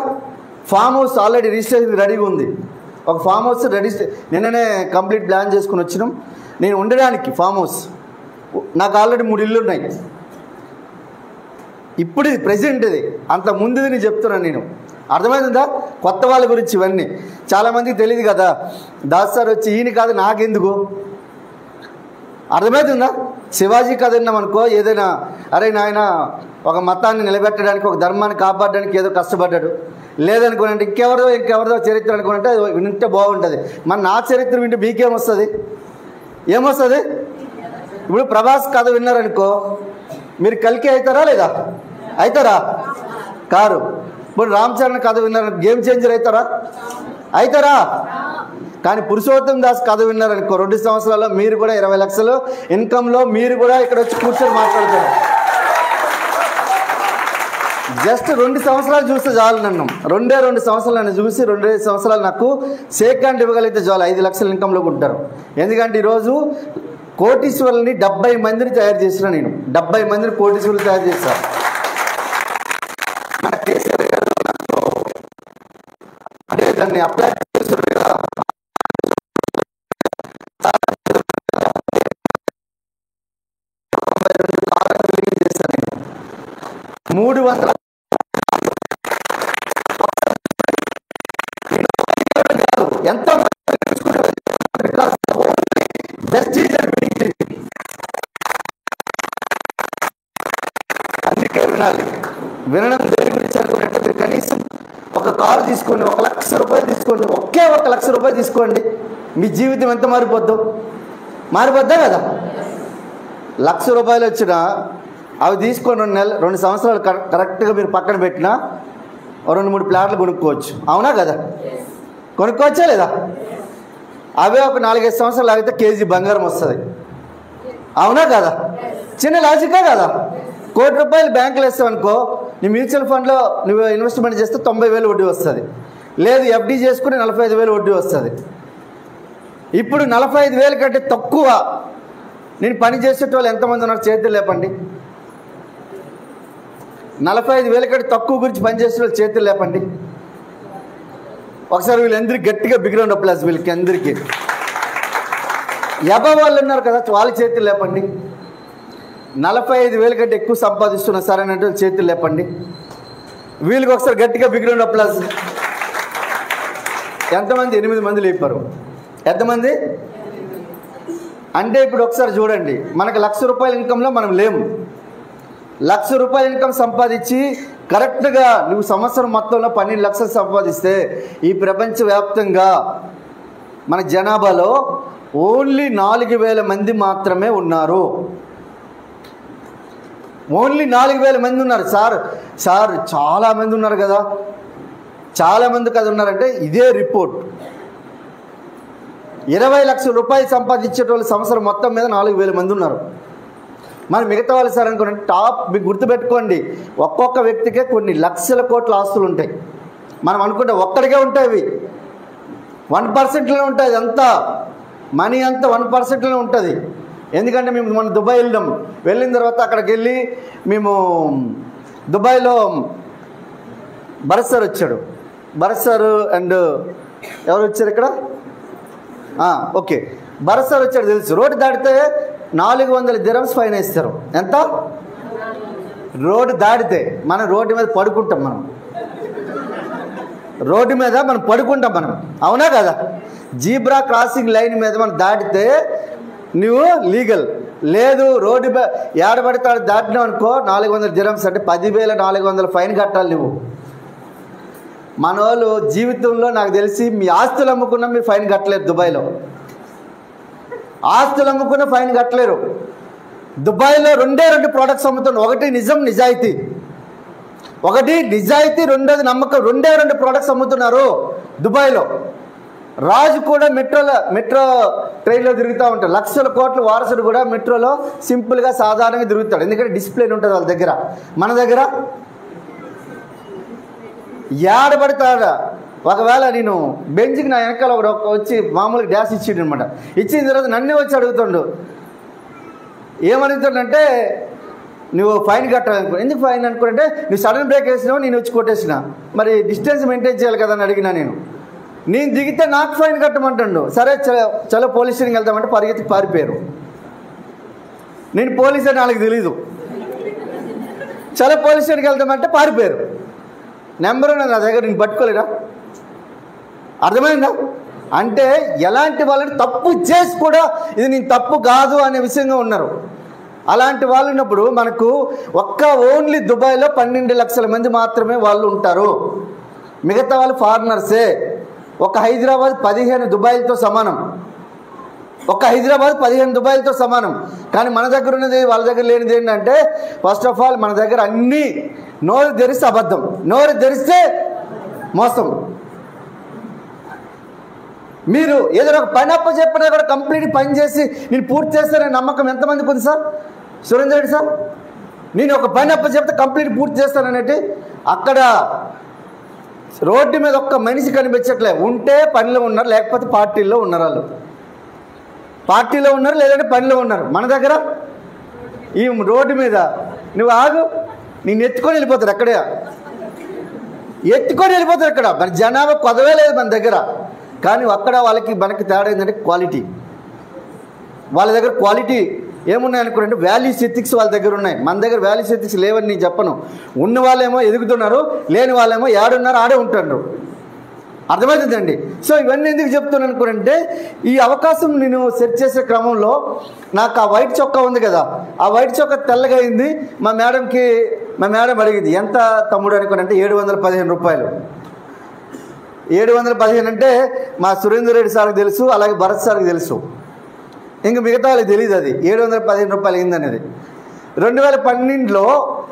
ఫామ్ హౌస్ ఆల్రెడీ రిజిస్ట్రేషన్ రెడీగా ఉంది. ఒక ఫామ్ హౌస్ నిన్ననే కంప్లీట్ ప్లాన్ చేసుకుని వచ్చినాం. నేను ఉండడానికి ఫామ్ హౌస్ నాకు ఆల్రెడీ 3 ఇళ్ళు ఉన్నాయి. ఇప్పుడు ఇది ప్రెజెంట్, ఇది అంత ముందుది నేను చెప్తున్నాను. నేను అర్థమవుతుందా? కొత్త వాళ్ళ గురించి ఇవన్నీ చాలామందికి తెలియదు కదా. దాస్ సార్ వచ్చి ఈయన కాదు నాకెందుకు, అర్థమవుతుందా? శివాజీ కథ విన్నామనుకో, ఏదైనా అరే నాయన ఒక మతాన్ని నిలబెట్టడానికి, ఒక ధర్మాన్ని కాపాడడానికి ఏదో కష్టపడ్డాడు, లేదనుకోనంటే ఇంకెవరిదో చరిత్ర అనుకుంటే వింటే బాగుంటుంది. నా చరిత్ర వింటే మీకేమొస్తుంది? ఏమొస్తుంది? ఇప్పుడు ప్రభాస్ కథ విన్నారనుకో, మీరు కలికి అవుతారా లేదా? అవుతారా? కారు. ఇప్పుడు రామ్ చరణ్ కథ విన్నారనుకో గేమ్ చేంజర్ అవుతారా? అవుతారా? కానీ పురుషోత్తం దాస్ కథ విన్నారనుకో 2 సంవత్సరాల్లో మీరు కూడా 20 లక్షలు ఇన్కంలో మీరు కూడా ఇక్కడ వచ్చి కూర్చొని మాట్లాడతారు. జస్ట్ 2 సంవత్సరాలు చూస్తే చాలు. నన్ను 2 సంవత్సరాలు నన్ను చూసి 2 సంవత్సరాలు నాకు షేక్ హ్యాండ్ ఇవ్వగలిగితే చాలు 5 లక్షల ఇన్కంలోకి ఉంటారు. ఎందుకంటే ఈరోజు కోటీశ్వరుల్ని 70 మందిని తయారు చేసిన నేను. 70 మందిని కోటీశ్వరులు తయారు చేశాను. అంటే దాన్ని అప్లై చేస్తారు కదా. 300 ఎంత అందుకే వినాలి. వినడం దేని గురించి అనుకున్నట్టు కనీసం ఒక కారు తీసుకోండి, 1 లక్ష రూపాయలు తీసుకోండి, ఒకే 1 లక్ష రూపాయలు తీసుకోండి. మీ జీవితం ఎంత మారిపోద్దా కదా? 1 లక్ష రూపాయలు వచ్చినా అవి తీసుకొని 2 సంవత్సరాలు కరెక్ట్గా మీరు పక్కన పెట్టినా 2-3 ప్లాట్లు కొనుక్కోవచ్చు. అవునా కదా? కొనుక్కోవచ్చా లేదా? అవే ఒక 4-5 సంవత్సరాలు ఆగితే కేజీ బంగారం వస్తుంది. అవునా కదా? చిన్న లాజికే కదా? ₹1,00,00,000 బ్యాంకులో వేస్తావనుకో, నీ మ్యూచువల్ ఫండ్లో నువ్వు ఇన్వెస్ట్మెంట్ చేస్తే 90,000 వడ్డీ వస్తుంది. లేదు ఎఫ్డీ చేసుకుని 45,000 వడ్డీ వస్తుంది. ఇప్పుడు 45,000 కంటే తక్కువ నేను పని చేసేటోళ్ళు ఎంతమంది ఉన్నారు? చేతులు లేపండి. 45,000 కంటే తక్కువ గురించి పనిచేసే వాళ్ళు చేతులు లేపండి. ఒకసారి వీళ్ళందరికీ గట్టిగా బిగ్రౌండ్ అప్లాస్. వీళ్ళకి అందరికీ ఎబవ్ వాళ్ళు ఉన్నారు కదా, వాళ్ళ చేతులు లేపండి. 45,000 కంటే ఎక్కువ సంపాదిస్తున్నారు సార్ అని అంటే చేతులు లేపండి. వీళ్ళకి ఒకసారి గట్టిగా బిగ్రౌండ్ అప్లాస్. ఎంతమంది? 8 మంది లేపారు. ఎంతమంది అంటే ఇప్పుడు ఒకసారి చూడండి, మనకు ₹1,00,000 ఇన్కంలో మనం లేము. ₹1,00,000 ఇన్కమ్ సంపాదించి కరెక్ట్గా నువ్వు సంవత్సరం మొత్తంలో 12 లక్షలు సంపాదిస్తే ఈ ప్రపంచవ్యాప్తంగా మన జనాభాలో ఓన్లీ 4,000 మంది మాత్రమే ఉన్నారు. ఓన్లీ 4,000 మంది ఉన్నారు. సార్ చాలామంది ఉన్నారు కదా. చాలామంది కదా ఉన్నారంటే ఇదే రిపోర్ట్. 20 లక్షల రూపాయలు సంపాదించేటోళ్ళు సంవత్సరం మొత్తం మీద 4,000 మంది ఉన్నారు. మరి మిగతా వాళ్ళు సార్ అనుకోండి, టాప్ మీకు గుర్తుపెట్టుకోండి, ఒక్కొక్క వ్యక్తికే కొన్ని లక్షల కోట్ల ఆస్తులు ఉంటాయి. మనం అనుకుంటే ఒక్కడికే ఉంటాయి. అవి 1%లోనే ఉంటుంది. అంతా మనీ అంతా 1%లోనే ఉంటుంది. ఎందుకంటే మేము మన దుబాయ్ వెళ్ళిన తర్వాత అక్కడికి వెళ్ళి మేము దుబాయ్లో భరత్ సార్ వచ్చాడు. భరత్ సార్ అండ్ ఎవరు వచ్చారు ఇక్కడ? ఓకే, భరత్ సార్ వచ్చాడు తెలుసు. రోడ్డు దాటితే 400 దిరమ్స్ ఫైన్ వేస్తారు. ఎంత? రోడ్డు దాటితే మనం రోడ్డు మీద పడుకుంటాం. రోడ్డు మీద మనం పడుకుంటాం. అవునా కదా? జీబ్రా క్రాసింగ్ లైన్ మీద మనం దాటితే నువ్వు లీగల్. లేదు రోడ్డు ఏడబడితే దాటినావు అనుకో 400 దిరమ్స్ అంటే 10,400 ఫైన్ కట్టాలి నువ్వు. మన వాళ్ళు జీవితంలో నాకు తెలిసి మీ ఆస్తులు అమ్ముకున్నా మీరు ఫైన్ కట్టలేరు. దుబాయ్లో ఆస్తులు అమ్ముకున్న ఫైన్ కట్టలేరు. దుబాయ్లో 2 ప్రోడక్ట్స్ అమ్ముతున్నారు. ఒకటి నిజం నిజాయితీ, రెండోది నమ్మకం. 2 ప్రోడక్ట్స్ అమ్ముతున్నారు దుబాయ్లో. రాజు కూడా మెట్రో ట్రైన్లో తిరుగుతూ ఉంటాడు. లక్షల కోట్ల వారసుడు కూడా మెట్రోలో సింపుల్గా సాధారణంగా తిరుగుతాడు. ఎందుకంటే డిసిప్లిన్ ఉంటుంది వాళ్ళ దగ్గర. మన దగ్గర ఏడబడతాడా? ఒకవేళ నేను బెంచ్కి నా వెనకాల వచ్చి మామూలుగా డ్యాష్ ఇచ్చిండు అనమాట. ఇచ్చిన తర్వాత నన్నే వచ్చి అడుగుతుండు. ఏమడుగుతాడంటే నువ్వు ఫైన్ కట్టాలనుకో. ఎందుకు ఫైన్ అనుకుంటే నువ్వు సడన్ బ్రేక్ వేసినావు, నేను వచ్చి కొట్టేసిన, మరి డిస్టెన్స్ మెయింటైన్ చేయాలి కదా అని అడిగినా. నేను దిగితే నాకు ఫైన్ కట్టమంటాడు. సరే చలో పోలీస్ స్టేషన్కి వెళ్తామంటే పరిగెత్తి పారిపోయారు. నేను పోలీస్ అని వాళ్ళకి తెలీదు. చాలా పోలీస్ స్టేషన్కి వెళ్తామంటే పారిపోయారు. నెంబర్ ఉన్నది నా దగ్గర, నేను పట్టుకోలేదా? అర్థమైందా? అంటే ఎలాంటి వాళ్ళని తప్పు చేసి కూడా ఇది నేను తప్పు కాదు అనే విషయంగా ఉన్నారు. అలాంటి వాళ్ళు ఉన్నప్పుడు మనకు ఓన్లీ దుబాయ్లో 12 లక్షల మంది మాత్రమే వాళ్ళు ఉంటారు. మిగతా వాళ్ళు ఫారినర్సే. ఒక హైదరాబాద్ 15 దుబాయ్లతో సమానం. హైదరాబాద్ 15 దుబాయ్లతో సమానం. కానీ మన దగ్గర ఉన్నది వాళ్ళ దగ్గర లేనిది ఏంటంటే, ఫస్ట్ ఆఫ్ ఆల్ మన దగ్గర అన్నీ నోరు తెరిస్తే అబద్ధం, నోరు తెరిస్తే మోసం. మీరు ఏదైనా ఒక పని అప్ప చెప్పినా కూడా కంప్లీట్ పని చేసి నేను పూర్తి చేస్తానని నమ్మకం ఎంతమందికి ఉంది సార్? సురేందర్ రెడ్డి సార్, నేను ఒక పని అప్ప చెప్తే కంప్లీట్ పూర్తి చేస్తాననేటి అక్కడ రోడ్డు మీద ఒక్క మనిషి కనిపించట్లే. ఉంటే పనిలో ఉన్నారు, లేకపోతే పార్టీల్లో ఉన్నారు. వాళ్ళు పార్టీలో ఉన్నారు, లేదంటే పనిలో ఉన్నారు. మన దగ్గర ఈ రోడ్డు మీద నువ్వు ఆగు, నేను ఎత్తుకొని వెళ్ళిపోతారు. అక్కడే ఎత్తుకొని వెళ్ళిపోతారు. అక్కడ మన జనాభా కొదవే లేదు మన దగ్గర. కానీ అక్కడ వాళ్ళకి మనకి తేడా ఏంటంటే క్వాలిటీ. వాళ్ళ దగ్గర క్వాలిటీ ఏమున్నాయి అనుకుంటే వాల్యూస్ ఎథిక్స్ వాళ్ళ దగ్గర ఉన్నాయి. మన దగ్గర వాల్యూస్ ఎథిక్స్ లేవని నేను చెప్పను. ఉన్న వాళ్ళేమో ఎదుగుతున్నారు, లేని వాళ్ళేమో ఏడున్నారు ఆడే ఉంటున్నారు. అర్థమవుతుందండి. సో ఇవన్నీ ఎందుకు చెప్తున్నాను అనుకుంటే, ఈ అవకాశం నేను సెట్ చేసే క్రమంలో నాకు ఆ వైట్ చొక్కా ఉంది కదా, ఆ వైట్ చొక్కా తెల్లగా అయింది. మా మేడం అడిగింది, ఎంత తమ్ముడు అనుకున్నంటే 715 రూపాయలు. 715 అంటే మా సురేందర్ రెడ్డి సార్కి తెలుసు, అలాగే భరత్ సార్కి తెలుసు, ఇంక మిగతా వాళ్ళకి తెలియదు అది 715 రూపాయలు అయిందనేది. 2012లో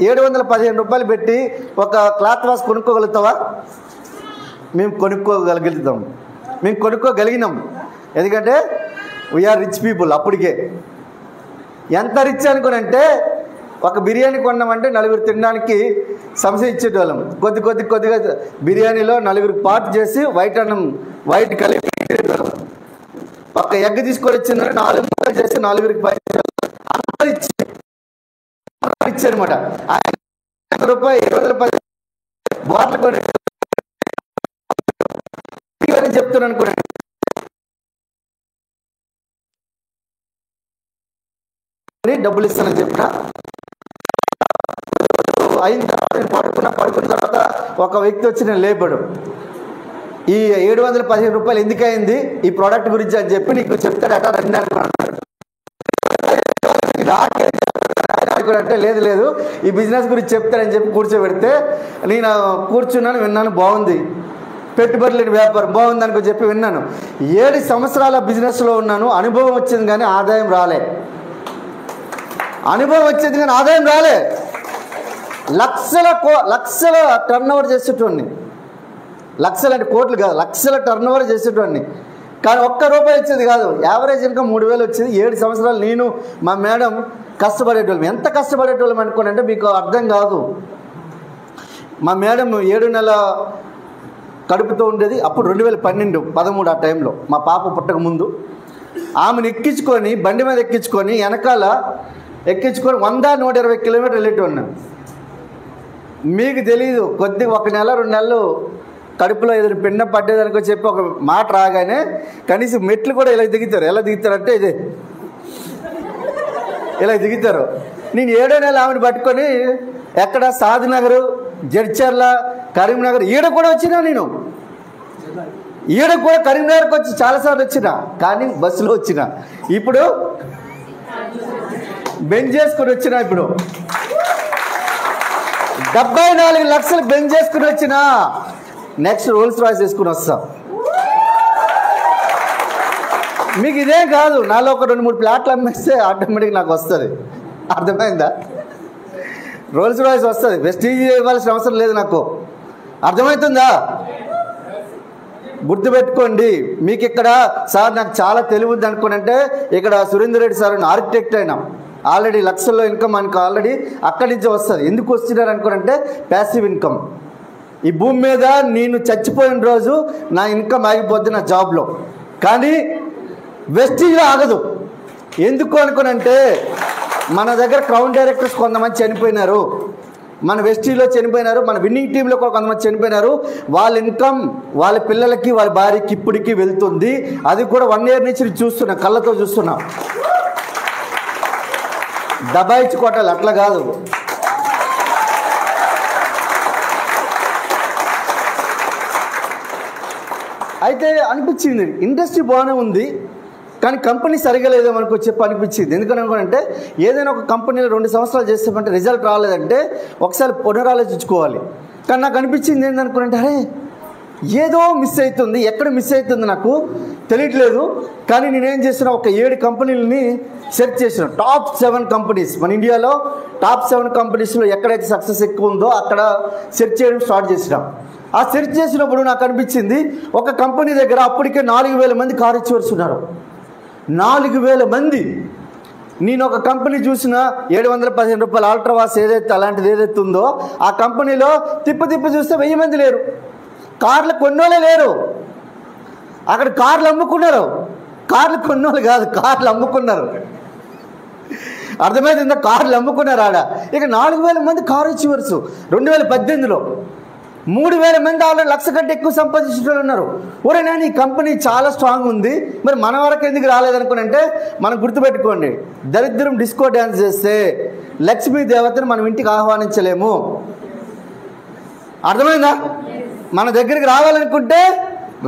715 రూపాయలు పెట్టి ఒక క్లాత్ వాష్ కొనుక్కోగలుగుతావా? మేము కొనుక్కోగలిగినాం. ఎందుకంటే వీఆర్ రిచ్ పీపుల్. అప్పటికే ఎంత రిచ్ అనుకునంటే, ఒక బిర్యానీ కొన్నామంటే 4 తినడానికి సంస్థ ఇచ్చేటోళ్ళం. కొద్దిగా బిర్యానీలో 4 పార్ట్ చేసి వైట్ కలిపి ఒక ఎగ్ తీసుకొని వచ్చింది, 4 ముక్కలు చేసి 4 పై ఇచ్చారనమాట. రూపాయలు 710 బాటిల్ కొని చెప్తున్నాను అనుకోండి. డబ్బులు ఇస్తానని చెప్పిన అయిన తర్వాత పడుకున్న తర్వాత ఒక వ్యక్తి వచ్చి నేను లేపాడు, ఈ 715 రూపాయలు ఎందుకు అయింది ఈ ప్రోడక్ట్ గురించి అని చెప్పి నీకు చెప్తాడట రండి అంటే, లేదు ఈ బిజినెస్ గురించి చెప్తాడని చెప్పి కూర్చోబెడితే నేను కూర్చున్నాను, విన్నాను, బాగుంది, పెట్టుబడి లేని వ్యాపారం బాగుంది అనుకో చెప్పి విన్నాను. 7 సంవత్సరాల బిజినెస్లో ఉన్నాను, అనుభవం వచ్చింది కానీ ఆదాయం రాలే. లక్షల టర్న్ ఓవర్ చేసేటోడిని, లక్షలు అంటే కోట్లు కాదు, లక్షల టర్న్ ఓవర్ చేసేటోడిని. కానీ ₹1 వచ్చేది కాదు. యావరేజ్ ఇన్కమ్ 3000 వచ్చేది. 7 సంవత్సరాలు నేను మా మేడం కష్టపడేటోళ్ళం. ఎంత కష్టపడేటోళ్ళం అనుకోనంటే మీకు అర్థం కాదు. మా మేడం 7 నెలల కడుపుతో ఉండేది. అప్పుడు 2012-13 ఆ టైంలో మా పాప పుట్టక ముందు ఆమెను ఎక్కించుకొని, బండి మీద ఎక్కించుకొని, వెనకాల ఎక్కించుకొని 100-120 కిలోమీటర్లు వెళ్ళేటోడిని. మీకు తెలీదు, 1 నెల 2 నెలలు కడుపులో ఏదైనా పిండం పట్టేదనుకో చెప్పి ఒక మాట రాగానే కనీసం మెట్లు కూడా ఇలా దిగుతారు. ఎలా దిగుతారంటే ఇలా దిగుతారు. నేను 7వ నెల ఆమెను పట్టుకొని ఎక్కడ సాదినగర్, జడ్చర్ల, కరీంనగర్ ఈడ కూడా వచ్చినా. నేను ఈడ కూడా కరీంనగర్కి వచ్చి చాలాసార్లు వచ్చిన, కానీ బస్సులో వచ్చిన. ఇప్పుడు బెంజ్ చేసుకుని వచ్చిన. ఇప్పుడు 74 లక్షలు బెంజ్ చేసుకుని వచ్చిన. నెక్స్ట్ రోల్స్ రాయిస్ వేసుకుని వస్తా. మీకు ఇదే కాదు, నాలో ఒక 2-3 ప్లాట్లు అమ్మేస్తే ఆటోమేటిక్ నాకు వస్తుంది. అర్థమైందా? రోల్స్ రాయిస్ వస్తుంది. వెస్టీజ్ ఇవ్వాల్సిన అవసరం లేదు నాకు. అర్థమవుతుందా? గుర్తుపెట్టుకోండి. మీకు ఇక్కడ సార్ నాకు చాలా తెలివి ఉంది అనుకోనంటే, ఇక్కడ సురేందర్ రెడ్డి సార్ ఆర్కిటెక్ట్ అయినా ఆల్రెడీ లక్షల్లో ఇన్కమ్ అనుకో, ఆల్రెడీ అక్కడి నుంచే వస్తుంది. ఎందుకు వస్తున్నారు అనుకోనంటే ప్యాసివ్ ఇన్కమ్. ఈ భూమి మీద నేను చచ్చిపోయిన రోజు నా ఇన్కమ్ ఆగిపోద్ది నా జాబ్లో, కానీ వెస్టీజ్లో ఆగదు. ఎందుకు అనుకోనంటే మన దగ్గర క్రౌన్ డైరెక్టర్స్ కొంతమంది చనిపోయినారు, మన వెస్టీజ్లో చనిపోయినారు, మన విన్నింగ్ టీంలో కూడా కొంతమంది చనిపోయినారు. వాళ్ళ ఇన్కమ్ వాళ్ళ పిల్లలకి, వాళ్ళ భార్యకి ఇప్పటికీ వెళ్తుంది. అది కూడా 1 year నుంచి చూస్తున్నా, కళ్ళతో చూస్తున్నా. దబాయించి కొట్టాలి, అట్లా కాదు. అయితే అనిపించింది ఇండస్ట్రీ బాగానే ఉంది, కానీ కంపెనీ సరిగా లేదేమనుకో చెప్పి అనిపించింది. ఎందుకనుకోనంటే ఏదైనా ఒక కంపెనీలో 2 సంవత్సరాలు చేస్తామంటే రిజల్ట్ రాలేదంటే ఒకసారి పునరాలోచించుకోవాలి. కానీ నాకు అనిపించింది ఏంటనుకోనంటే, అరే ఏదో మిస్ అవుతుంది, ఎక్కడ మిస్ అవుతుంది నాకు తెలియట్లేదు. కానీ నేనేం చేసిన, ఒక 7 కంపెనీలని సెర్చ్ చేసిన. టాప్ 7 కంపెనీస్, మన ఇండియాలో టాప్ 7 కంపెనీస్లో ఎక్కడైతే సక్సెస్ ఎక్కువ ఉందో అక్కడ సెర్చ్ చేయడం స్టార్ట్ చేసినాం. ఆ సెర్చ్ చేసినప్పుడు నాకు అనిపించింది, ఒక కంపెనీ దగ్గర అప్పటికే 4000 మంది కార్ ఇచ్చేవారు ఉన్నారు. 4000 మంది. నేను ఒక కంపెనీ చూసిన 715 రూపాయలు అల్ట్రావాస్ ఏదైతే అలాంటిది ఏదైతే ఉందో ఆ కంపెనీలో తిప్ప చూస్తే 1000 మంది లేరు. కార్లు కొన్నోళ్ళే లేరు. అక్కడ కార్లు అమ్ముకున్నారు. కార్లు కొన్నోళ్ళు కాదు, కార్లు అమ్ముకున్నారు. అర్థమైందా? కార్లు అమ్ముకున్నారు ఆడ. ఇక 4000 మంది కారు ఇచ్చేవారు 2018లో. 3000 మంది ఆల్రెడీ 1,00,000 కంటే ఎక్కువ సంపాదించిన ఉన్నారు. ఒరే నేను ఈ కంపెనీ చాలా స్ట్రాంగ్ ఉంది, మరి మన వరకు ఎందుకు రాలేదనుకుని అంటే, మనం గుర్తుపెట్టుకోండి, దరిద్రం డిస్కో డ్యాన్స్ చేస్తే లక్ష్మీ దేవతను మనం ఇంటికి ఆహ్వానించలేము. అర్థమైందా? మన దగ్గరికి రావాలనుకుంటే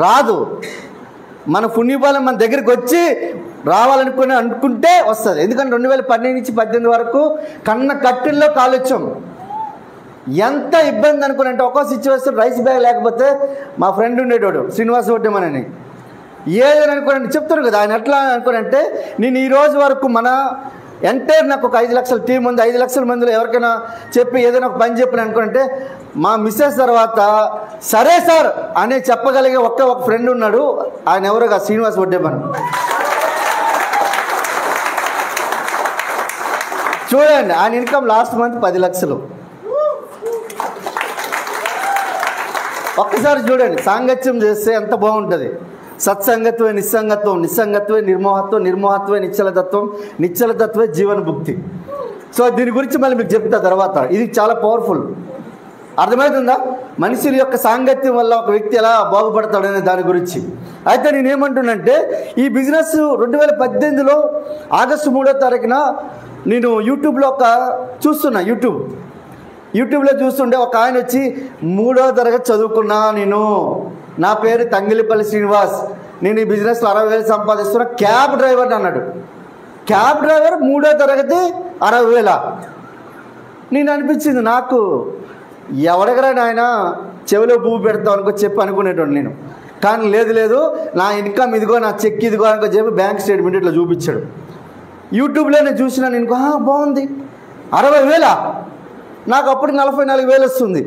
రాదు. మన పుణ్యబలం మన దగ్గరికి వచ్చి అనుకుంటే వస్తుంది. ఎందుకంటే 2012 నుంచి 18 వరకు కన్న కట్టిల్లో కాలుచ్చాం. ఎంత ఇబ్బంది అనుకునంటే, ఒక్కో సిచ్యువేషన్ రైస్ బ్యాగ్ లేకపోతే మా ఫ్రెండ్ ఉండేటోడు శ్రీనివాస్ ఒడ్డేమనని, ఏదని అనుకోనండి చెప్తారు కదా ఆయన. ఎట్లా అనుకోనంటే, నేను ఈ రోజు వరకు మన ఎంటైర్ నాకు ఒక 5 లక్షల టీం ఉంది, 5 లక్షల మందిలో ఎవరికైనా చెప్పి ఏదైనా ఒక పని చెప్పిన అనుకుంటే, మా మిస్సెస్ తర్వాత సరే సార్ అనే చెప్పగలిగే ఒక ఫ్రెండ్ ఉన్నాడు. ఆయన ఎవరుగా శ్రీనివాస్ ఒడ్డేమన్. చూడండి, ఆయన ఇన్కమ్ లాస్ట్ మంత్ 10 లక్షలు. ఒక్కసారి చూడండి, సాంగత్యం చేస్తే ఎంత బాగుంటుంది. సత్సంగత్వే నిస్సంగత్వం, నిస్సంగత్వే నిర్మోహత్వం, నిర్మోహత్వే నిశ్చలతత్వం, నిశ్చలతత్వే జీవనభుక్తి. సో దీని గురించి మళ్ళీ మీకు చెప్తా తర్వాత. ఇది చాలా పవర్ఫుల్. అర్థమవుతుందా? మనుషుల యొక్క సాంగత్యం వల్ల ఒక వ్యక్తి ఎలా బాగుపడతాడనే దాని గురించి. అయితే నేనేమంటున్నంటే, ఈ బిజినెస్ 2018లో ఆగస్టు 3వ తారీఖున నేను యూట్యూబ్లో చూస్తున్నా. యూట్యూబ్లో చూస్తుంటే ఒక ఆయన వచ్చి 3వ తరగతి చదువుకున్నా నేను, నా పేరు తంగిలిపల్లి శ్రీనివాస్, నేను ఈ బిజినెస్లో 60,000 సంపాదిస్తున్నా, క్యాబ్ డ్రైవర్ అన్నాడు. క్యాబ్ డ్రైవర్ 3వ తరగతి 60,000. నేను అనిపించింది నాకు, ఎవడగరా నాయన చెవిలో పువ్వు పెడతావు అనుకో చెప్పి అనుకునేటోడు నేను. కానీ లేదు, నా ఇన్కమ్ ఇదిగో, నా చెక్ ఇదిగో అనుకో చెప్పి బ్యాంక్ స్టేట్మెంట్ ఇట్లా చూపించాడు. యూట్యూబ్లో నేను చూసినా, నేను బాగుంది 60,000. నాకు అప్పుడు 44,000 వస్తుంది.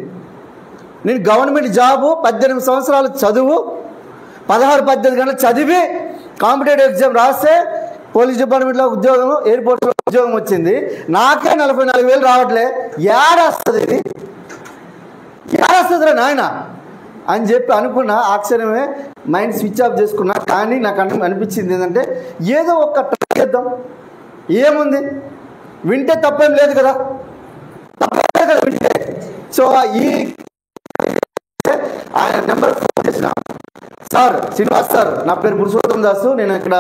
నేను గవర్నమెంట్ జాబు, 18 సంవత్సరాలు చదువు, 16-18 గంటలు చదివి కాంపిటేటివ్ ఎగ్జామ్ రాస్తే పోలీస్ డిపార్ట్మెంట్లో ఉద్యోగం, ఎయిర్పోర్ట్లో ఉద్యోగం వచ్చింది. నాకే 44,000 రావట్లే. ఏడొస్తుంది ఇది, ఏడొస్తుందిరా నాయన అని చెప్పి అనుకున్నా. ఆ క్షణమే మైండ్ స్విచ్ ఆఫ్ చేసుకున్నా. కానీ నాకు అనిపించింది ఏంటంటే, ఏదో ఒక ట్రై చేద్దాం, ఏముంది, వింటే తప్పేం లేదు కదా, తప్పే కదా వింటే. సో ఈ ఆయన నెంబర్ ఫోన్ చేసిన, సార్ శ్రీనివాస్ సార్, నా పేరు పురుషోత్తం దాసు, నేను ఇక్కడ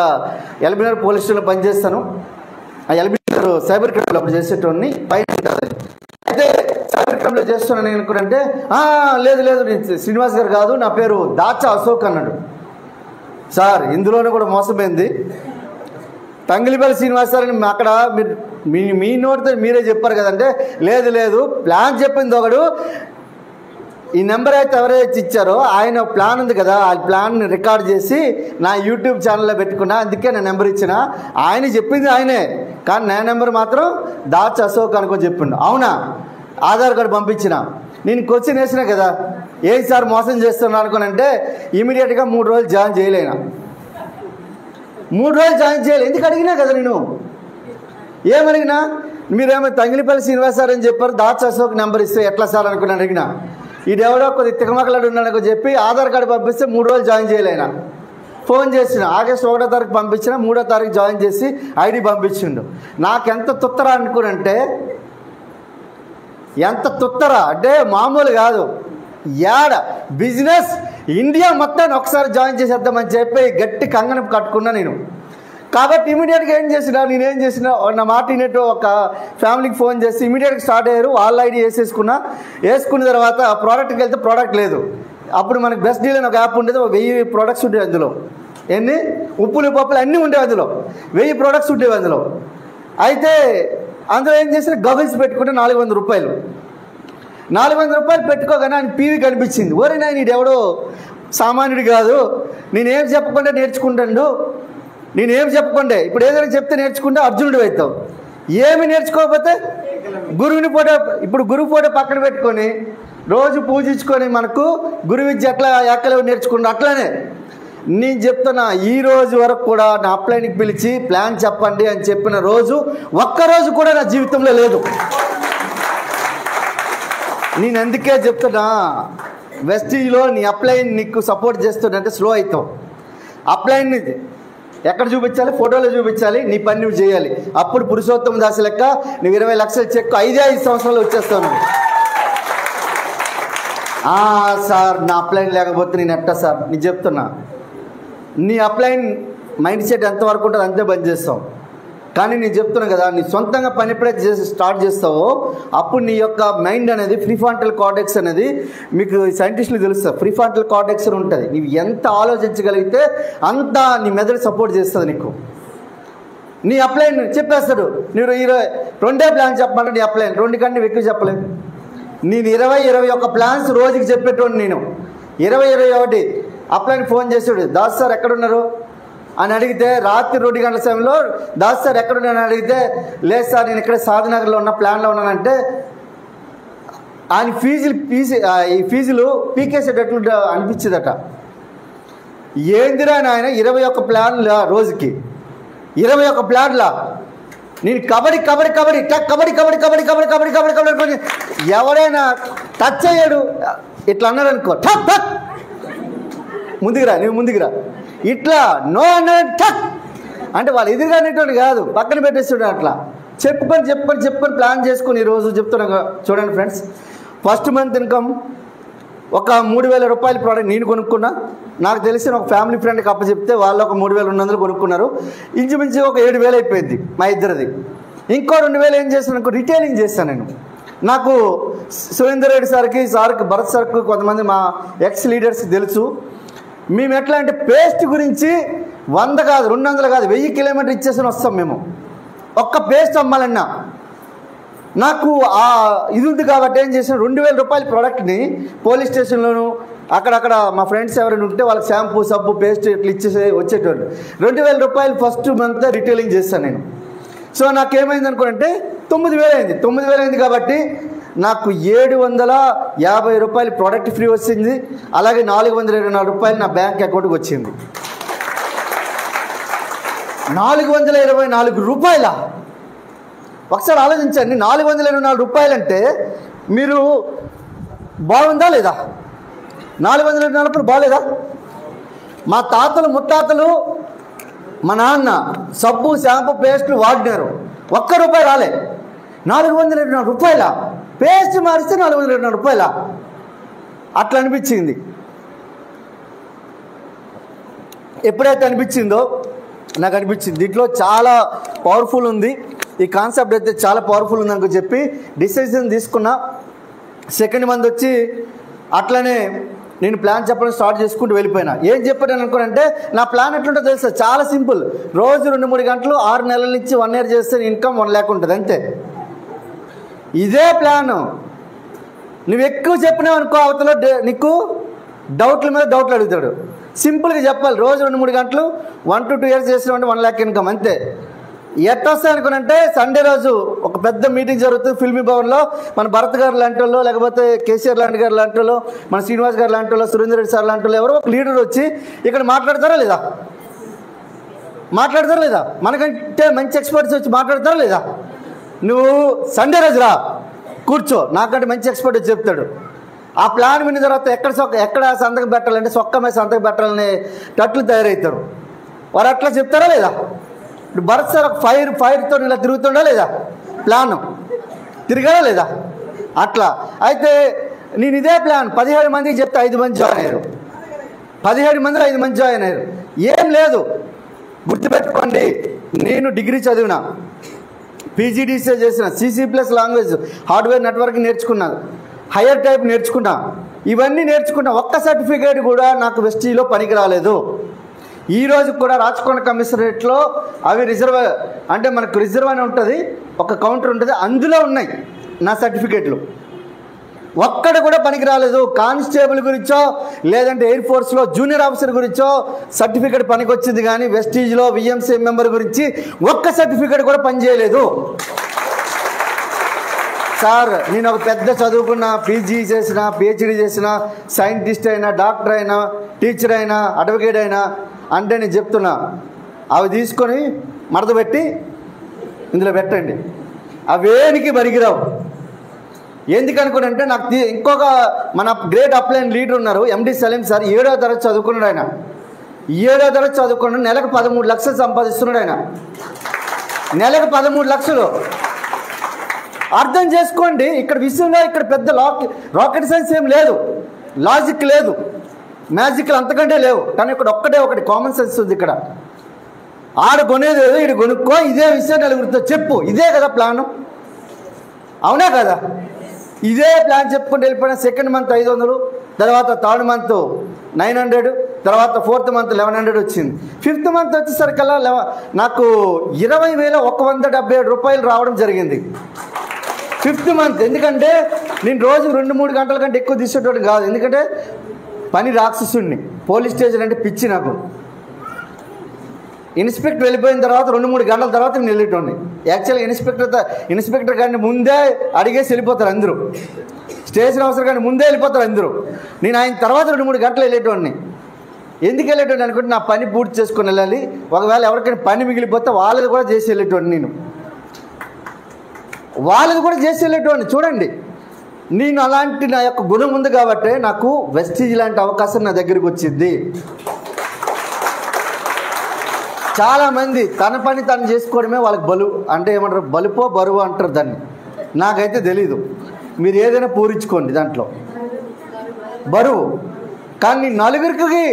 ఎల్బీనగర్ పోలీస్ స్టేషన్లో పనిచేస్తాను. ఆ ఎల్బీనగర్ సైబర్ క్రైమ్లో అప్పుడు చేసేటోడిని, పైన అయితే సైబర్ క్రైమ్లో చేస్తున్నాను నేను అనుకుంటే, లేదు నేను శ్రీనివాస్ గారు కాదు, నా పేరు దాచా అశోక్ అన్నాడు. సార్ ఇందులోనే కూడా మోసమైంది, తంగిలిపల్లి శ్రీనివాస్ సార్ అని అక్కడ మీరు మీ నోటితో మీరే చెప్పారు కదంటే, లేదు ప్లాన్ చెప్పింది ఒకడు, ఈ నెంబర్ అయితే ఎవరైతే ఇచ్చారో ఆయన ప్లాన్ ఉంది కదా, ఆ ప్లాన్ రికార్డ్ చేసి నా యూట్యూబ్ ఛానల్లో పెట్టుకున్నా, అందుకే నా నెంబర్ ఇచ్చిన. ఆయన చెప్పింది ఆయనే, కానీ నా నెంబర్ మాత్రం దాచ్ అశోక్ అనుకో చెప్పిండు. అవునా, ఆధార్ కార్డు పంపించిన. నేను క్వశ్చన్ వేసినా కదా, ఏం సార్ మోసం చేస్తున్నా అనుకోనంటే, ఇమీడియట్గా 3 రోజులు జాయిన్ చేయలేనా, 3 రోజులు జాయిన్ చేయాలి. ఎందుకు అడిగినా కదా, నేను ఏమడిగినా, మీరేమో తంగిలిపల్లి శ్రీనివాస్ సార్ అని చెప్పారు, దాచ్ అశోక్ నెంబర్ ఇస్తే ఎట్లా సార్ అనుకుని అడిగినా. ఈడెవడో కొద్ది తికమకలాడు ఉన్నాడని చెప్పి ఆధార్ కార్డు పంపిస్తే 3 రోజులు జాయిన్ చేయలేనా. ఫోన్ చేసిన, ఆగస్టు 1వ తారీఖు పంపించిన, 3వ తారీఖు జాయిన్ చేసి ఐడి పంపించిండు. నాకెంత తుత్తరా అనుకునంటే, ఎంత తుత్తరా అంటే మామూలు కాదు. బిజినెస్ ఇండియా మొత్తాన్ని ఒకసారి జాయిన్ చేసేద్దామని చెప్పి గట్టి కంగనం కట్టుకున్నా నేను. కాబట్టి ఇమీడియట్గా ఏం చేసినా నేనేం చేసినా నా మాట వినేట్టు ఒక ఫ్యామిలీకి ఫోన్ చేసి ఇమీడియట్గా స్టార్ట్ అయ్యారు. వాళ్ళ ఐడి వేసుకున్న తర్వాత ప్రోడక్ట్కి వెళ్తే ప్రోడక్ట్ లేదు. అప్పుడు మనకి బెస్ట్ డీల్ అని ఒక యాప్ ఉండేది. 1000 ప్రోడక్ట్స్ ఉండేవి అందులో. ఎన్ని ఉప్పులు పప్పులు అన్నీ ఉండేవి అందులో. 1000 ప్రోడక్ట్స్ ఉండేవి అందులో. అయితే అందులో ఏం చేసినా గగుల్స్ పెట్టుకుంటే 400 రూపాయలు. 400 రూపాయలు పెట్టుకోగానే ఆయన పీవీ కనిపించింది. ఓరే నాయన ఈడెవడో సామాన్యుడు కాదు, నేనేం చెప్పకుండా నేర్చుకుంటాడు, నేనేం చెప్పకుండా ఇప్పుడు ఏదైనా చెప్తే నేర్చుకుంటే అర్జునుడు అవుతావు. ఏమి నేర్చుకోకపోతే గురువుని ఫోటో, ఇప్పుడు గురువు ఫోటో పక్కన పెట్టుకొని రోజు పూజించుకొని మనకు గురు విద్య ఎట్లా ఎక్కలేవు నేర్చుకుంటా అట్లానే నేను చెప్తున్నా. ఈ రోజు వరకు కూడా నా అప్లైన్కి పిలిచి ప్లాన్ చెప్పండి అని చెప్పిన రోజు ఒక్కరోజు కూడా నా జీవితంలో లేదు. నేను అందుకే చెప్తున్నా, వెస్టీజ్లో నీ అప్లైన్ నీకు సపోర్ట్ చేస్తుందంటే స్లో అవుతావు. అప్లైన్ ఎక్కడ చూపించాలి? ఫోటోలో చూపించాలి. నీ పని నువ్వు చేయాలి. అప్పుడు పురుషోత్తమ దాసి లెక్క నువ్వు 20 లక్షలు చెక్ 5 సంవత్సరాలు వచ్చేస్తావు. సార్ నా అప్లైన్ లేకపోతే నేను ఎట్టా సార్? నేను చెప్తున్నా, నీ అప్లైన్ మైండ్ సెట్ ఎంతవరకు ఉంటుందో అంతే బంద్ చేస్తావు. కానీ నేను చెప్తున్నా కదా, నీ సొంతంగా పని ఎప్పుడైతే స్టార్ట్ చేస్తావో అప్పుడు నీ యొక్క మైండ్ అనేది ప్రీఫ్రాంటల్ కార్టెక్స్ అనేది మీకు సైంటిస్టులు తెలుస్తారు. ప్రీఫ్రాంటల్ కార్టెక్స్ అని ఉంటుంది. నీవు ఎంత ఆలోచించగలిగితే అంత నీ మెదడు సపోర్ట్ చేస్తుంది నీకు. నీ అప్లైన్ చెప్పేస్తాడు. మీరు 2 ప్లాన్ చెప్పమంటే నీ అప్లైన్ 2 కంటే ఎక్కువ చెప్పలేదు. నేను 20-21 ప్లాన్స్ రోజుకి చెప్పేటోడు. నేను 20-21 అప్లైన్ ఫోన్ చేసాడు, దాస్ సార్ ఎక్కడున్నారు అని అడిగితే రాత్రి 2 గంటల సమయంలో దాస్ సార్ ఎక్కడున్నాను అని అడిగితే లేదు సార్ నేను ఇక్కడ సాధనగర్లో ఉన్న ప్లాన్లో ఉన్నానంటే ఆయన ఈ ఫీజులు పీకేసేటట్లు అనిపించేదట. ఏందిరా నాయన 21 ప్లాన్లా రోజుకి 21 ప్లాన్లా నేను కబడ్డీ కబడ్డీ కబడ్డీ టక్ కబడ్డీ కబడ్డీ కబడ్డీ కబడ్డీ కబడ్డీ కబడ్డీ కబడ్డీ ఎవరైనా టచ్ అయ్యాడు ఇట్లా అన్నాడు అనుకో, టక్ టక్ ముందుకురా, నువ్వు ముందుకురా, ఇట్లా నో అన్నాడు టక్ అంటే వాళ్ళు ఎదురుగా అనేటువంటి కాదు, పక్కన పెట్టేస్తాడు. అట్లా చెప్పుకొని ప్లాన్ చేసుకొని ఈరోజు చెప్తున్నా చూడండి ఫ్రెండ్స్. ఫస్ట్ మంత్ ఇన్కమ్ ఒక 3000 రూపాయల ప్రోడక్ట్ నేను కొనుక్కున్నా. నాకు తెలిసిన ఒక ఫ్యామిలీ ఫ్రెండ్కి అప్పచెప్తే వాళ్ళు ఒక 3200 కొనుక్కున్నారు. ఇంచుమించు ఒక 7000 అయిపోయింది మా ఇద్దరిది. ఇంకో 2000 ఏం చేస్తాను, రిటైలింగ్ చేస్తాను నేను. నాకు సురేందర్ రెడ్డి సార్కి భరత్ సార్కి కొంతమంది మా ఎక్స్ లీడర్స్కి తెలుసు. మేము ఎట్లా అంటే పేస్ట్ గురించి 100 కాదు 200 కాదు 1000 కిలోమీటర్ ఇచ్చేసి వస్తాం మేము. ఒక్క పేస్ట్ అమ్మాలన్నా నాకు ఇది ఉంది కాబట్టి ఏం చేసాను, 2000 రూపాయల ప్రోడక్ట్ని పోలీస్ స్టేషన్లోను అక్కడక్కడ మా ఫ్రెండ్స్ ఎవరైనా ఉంటే వాళ్ళకి షాంపూ సబ్బు పేస్ట్ ఇట్లా ఇచ్చేసి వచ్చేటోళ్ళు. 2000 రూపాయలు ఫస్ట్ మంత్ రిటైలింగ్ చేస్తాను నేను. సో నాకేమైంది అనుకోంటే 9000 అయింది. 9000 అయింది కాబట్టి నాకు 750 రూపాయలు ప్రోడక్ట్ ఫ్రీ వచ్చింది. అలాగే 424 రూపాయలు నా బ్యాంక్ అకౌంట్కి వచ్చింది. 424 రూపాయల ఒకసారి ఆలోచించండి. 424 రూపాయలంటే మీరు బాగుందా లేదా? 424 రూపాయలు బాగాలేదా? మా తాతలు ముత్తాతలు మా నాన్న సబ్బు షాంపూ పేస్ట్లు వాడినారు, ₹1 రాలే. 424 రూపాయల పేస్ట్ మారిస్తే 424 రూపాయల అట్లా అనిపించింది. ఎప్పుడైతే అనిపించిందో నాకు అనిపించింది దీంట్లో చాలా పవర్ఫుల్ ఉంది, ఈ కాన్సెప్ట్ అయితే చాలా పవర్ఫుల్ ఉంది అని చెప్పి డిసిజన్ తీసుకున్నా. సెకండ్ మంత్ వచ్చి అట్లనే నేను ప్లాన్ చెప్పడం స్టార్ట్ చేసుకుంటూ వెళ్ళిపోయినా. ఏం చెప్పాను అనుకోనంటే నా ప్లాన్ ఎట్లుంటో తెలుసా, చాలా సింపుల్. రోజు 2-3 గంటలు 6 నెలల నుంచి 1 ఇయర్ చేస్తే ఇన్కమ్ 1 lakh ఉంటుంది అంతే. ఇదే ప్లాను. నువ్వు ఎక్కువ చెప్పినావు అనుకో అవతల నీకు డౌట్ల మీద డౌట్లు అడుగుతాడు. సింపుల్గా చెప్పాలి. రోజు 2-3 గంటలు 1 to 2 years చేసినామంటే 1 lakh ఇన్కమ్ అంతే. ఎట్లా వస్తాయి అనుకునంటే సండే రోజు ఒక పెద్ద మీటింగ్ జరుగుతుంది ఫిల్మీ భవన్లో. మన భరత్ గారు లాంటి వాళ్ళు, లేకపోతే కేసీఆర్ లాంటి గారు లాంటి వాళ్ళు, మన శ్రీనివాస్ గారు లాంటి వాళ్ళు, సురేందర్ రెడ్డి సార్ లాంటి వాళ్ళు, ఎవరో ఒక లీడర్ వచ్చి ఇక్కడ మాట్లాడతారా లేదా? మనకంటే మంచి ఎక్స్పర్ట్స్ వచ్చి మాట్లాడతారా లేదా? నువ్వు సండే రోజు రా కూర్చో, నాకంటే మంచి ఎక్స్పర్ట్ వచ్చి చెప్తాడు. ఆ ప్లాన్ విన్న తర్వాత ఎక్కడ సంతకం పెట్టాలంటే సొక్క మీద సంతకం పెట్టాలనే టట్లు తయారవుతారు. వారు అట్లా చెప్తారా లేదా? ఇప్పుడు భరత్ సార్ ఒక ఫైర్తో ఇలా తిరుగుతుండా లేదా? ప్లాన్ తిరిగారా లేదా? అట్లా అయితే నేను ఇదే ప్లాన్ 17 మందికి చెప్తే 5 మంది జాయిన్ అయ్యారు. 17 మందిలో 5 మంది జాయిన్ అయ్యారు. ఏం లేదు, గుర్తుపెట్టుకోండి, నేను డిగ్రీ చదివిన, పీజీడీసీ చేసిన, CC+ లాంగ్వేజ్ హార్డ్వేర్ నెట్వర్క్ నేర్చుకున్నాను, హయ్యర్ టైప్ నేర్చుకున్నా, ఇవన్నీ నేర్చుకున్నా. ఒక్క సర్టిఫికేట్ కూడా నాకు వెస్టీజ్లో పనికి రాలేదు. ఈరోజు కూడా రాచకొండ కమిషనరేట్లో అవి రిజర్వ్, అంటే మనకు రిజర్వ్ అని ఉంటుంది, ఒక కౌంటర్ ఉంటుంది, అందులో ఉన్నాయి నా సర్టిఫికేట్లు. ఒక్కడ కూడా పనికి రాలేదు. కానిస్టేబుల్ గురించో లేదంటే ఎయిర్ ఫోర్స్లో జూనియర్ ఆఫీసర్ గురించో సర్టిఫికేట్ పనికి వచ్చింది, కానీ వెస్టీజ్లో VMC మెంబర్ గురించి ఒక్క సర్టిఫికేట్ కూడా పనిచేయలేదు. సార్, నేను ఒక పెద్ద చదువుకున్న, PG చేసిన, PhD చేసిన, సైంటిస్ట్ అయినా, డాక్టర్ అయినా, టీచర్ అయినా, అడ్వకేట్ అయినా అంటే నేను చెప్తున్నా, అవి తీసుకొని మడతపెట్టి ఇందులో పెట్టండి, అవేనికి పనికిరావు. ఎందుకనుకోనంటే నాకు ఇంకొక మన గ్రేట్ అప్లైన్ లీడర్ ఉన్నారు, MD సలీం సార్. 7వ తరగతి చదువుకున్నాడు ఆయన. 7వ తరగతి చదువుకున్నాడు, నెలకు 13 లక్షలు సంపాదిస్తున్నాడు ఆయన. నెలకు 13 లక్షలు. అర్థం చేసుకోండి, ఇక్కడ విషయంలో ఇక్కడ పెద్ద రాకెట్ సైన్స్ ఏం లేదు, లాజిక్ లేదు, మ్యాజిక్లు అంతకంటే లేవు. కానీ ఇక్కడ ఒకటి కామన్ సెన్స్ ఉంది. ఇక్కడ ఆడ కొనేది ఏదో ఇటు కొనుక్కో, ఇదే విషయం నలుగురితో చెప్పు, ఇదే కదా ప్లాను, అవునా కదా? ఇదే ప్లాన్ చెప్పుకుంటూ వెళ్ళిపోయిన. సెకండ్ మంత్ 500, తర్వాత థర్డ్ మంత్ 900, తర్వాత 4th మంత్ 1100 వచ్చింది. 5th మంత్ వచ్చేసరికల్లా నాకు 20,177 రూపాయలు రావడం జరిగింది 5th మంత్. ఎందుకంటే నేను రోజు 2-3 గంటల కంటే ఎక్కువ తీసేటోడు కాదు, ఎందుకంటే పని రాక్షసుడిని. పోలీస్ స్టేషన్ అంటే పిచ్చి నాకు. ఇన్స్పెక్టర్ వెళ్ళిపోయిన తర్వాత 2-3 గంటల తర్వాత నేను వెళ్ళేటోడిని. యాక్చువల్గా ఇన్స్పెక్టర్ గారిని ముందే అడిగేసి వెళ్ళిపోతారు అందరూ, స్టేషన్ ఆఫీసర్ గారిని ముందే వెళ్ళిపోతారు అందరూ. నేను ఆయన తర్వాత 2-3 గంటలు వెళ్ళేటోడిని. ఎందుకు వెళ్ళేటోడిని అనుకుంటే నా పని పూర్తి చేసుకొని వెళ్ళాలి. ఒకవేళ ఎవరికైనా పని మిగిలిపోతే వాళ్ళది కూడా చేసి వెళ్ళేటోడిని. నేను వాళ్ళది కూడా చేసి వెళ్ళేటోడిని. చూడండి, నేను అలాంటి నా యొక్క గుణం ఉంది కాబట్టి నాకు వెస్టీజ్ లాంటి అవకాశం నా దగ్గరికి వచ్చింది. చాలామంది తన పని తను చేసుకోవడమే వాళ్ళకి బలు, అంటే ఏమంటారు, బలుపో బరువు అంటారు దాన్ని, నాకైతే తెలీదు. మీరు ఏదైనా పూరించుకోండి దాంట్లో బరువు. కానీ నలుగురికి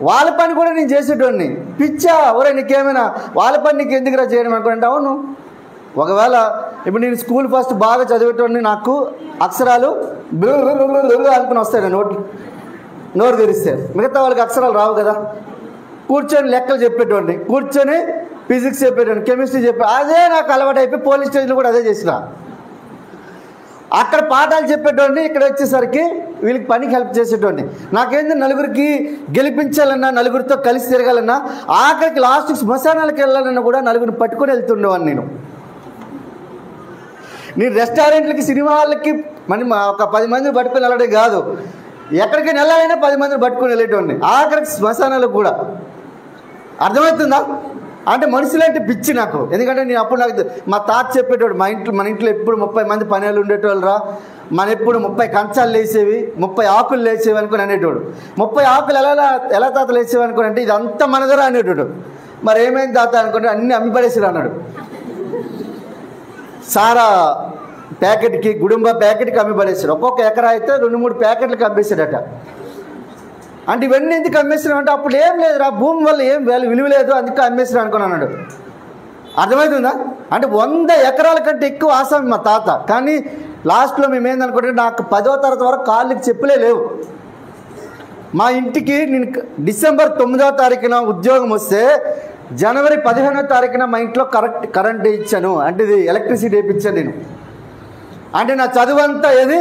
వాళ్ళ పని కూడా నేను చేసేటోడిని. పిచ్చా ఒరే నీకేమైనా వాళ్ళ పని నీకు ఎందుకురా చేయడం అనుకుంటే, అవును. ఒకవేళ ఇప్పుడు నేను స్కూల్ ఫస్ట్ బాగా చదివేటోడిని, నాకు అక్షరాలు అనుకుని వస్తాయి నోరు తెరిస్తే. మిగతా వాళ్ళకి అక్షరాలు రావు కదా. కూర్చొని లెక్కలు చెప్పేటోడిని, కూర్చొని ఫిజిక్స్ చెప్పేటోడిని, కెమిస్ట్రీ అదే నాకు అలవాటు అయిపోయి పోలీస్ స్టేషన్లో కూడా అదే చేసిన. అక్కడ పాఠాలు చెప్పేటోడిని, ఇక్కడ వచ్చేసరికి వీళ్ళకి పనికి హెల్ప్ చేసేటోడిని. నాకేంది నలుగురికి గెలిపించాలన్నా, నలుగురితో కలిసి తిరగాలన్నా, ఆఖరికి లాస్ట్ శ్మశానాలకు వెళ్ళాలన్నా కూడా నలుగురిని పట్టుకొని వెళ్తుండేవాడిని. నేను రెస్టారెంట్లకి, సినిమా హాళ్ళకి ఒక 10 మందిని పట్టుకొని వెళ్ళడం కాదు, ఎక్కడికైనా వెళ్ళాలైనా 10 మందిని పట్టుకొని వెళ్ళేటోడిని, ఆఖరికి శ్మశానాలకు కూడా. అర్థమవుతుందా? అంటే మనుషులంటే పిచ్చి నాకు. ఎందుకంటే నేను అప్పుడు నాకు మా తాత చెప్పేటోడు, మన ఇంట్లో ఎప్పుడు 30 మంది పనులు ఉండేటోళ్ళు రా, మన ఎప్పుడు 30 కంచాలు లేసేవి, 30 ఆకులు లేచేవి అనుకుని అనేటోడు. 30 ఆకులు ఎలా తాత లేచేవి అనుకుని అంటే ఇదంతా మనదరా అనేటోడు. మరి ఏమైంది తాత అనుకుంటే అన్నీ అమ్మి పడేసాడు అన్నాడు. సారా ప్యాకెట్కి, గుడుంబ ప్యాకెట్కి అమ్మి పడేసాడు. ఒక్కొక్క ఎకరా అయితే 2-3 ప్యాకెట్లకి అమ్మేసాడట. అంటే ఇవన్నీ ఎందుకు అమ్మేసినావు అంటే, అప్పుడు ఏం లేదురా, భూమి వల్ల ఏం విలువ లేదు, అందుకే అమ్మేసినా అనుకుని అన్నాడు. అర్థమవుతుందా? అంటే 100 ఎకరాల కంటే ఎక్కువ ఆసామి మా తాత. కానీ లాస్ట్లో మేమేందనుకుంటే, నాకు 10వ తరగతి వరకు కాళ్ళకి చెప్పులే లేవు. మా ఇంటికి నేను డిసెంబర్ 9వ తారీఖున ఉద్యోగం వస్తే జనవరి 15వ తారీఖున మా ఇంట్లో కరెంట్ ఇచ్చాను, అంటే ఇది ఎలక్ట్రిసిటీ వేయించాను నేను. అంటే నా చదువు అంతా ఏది,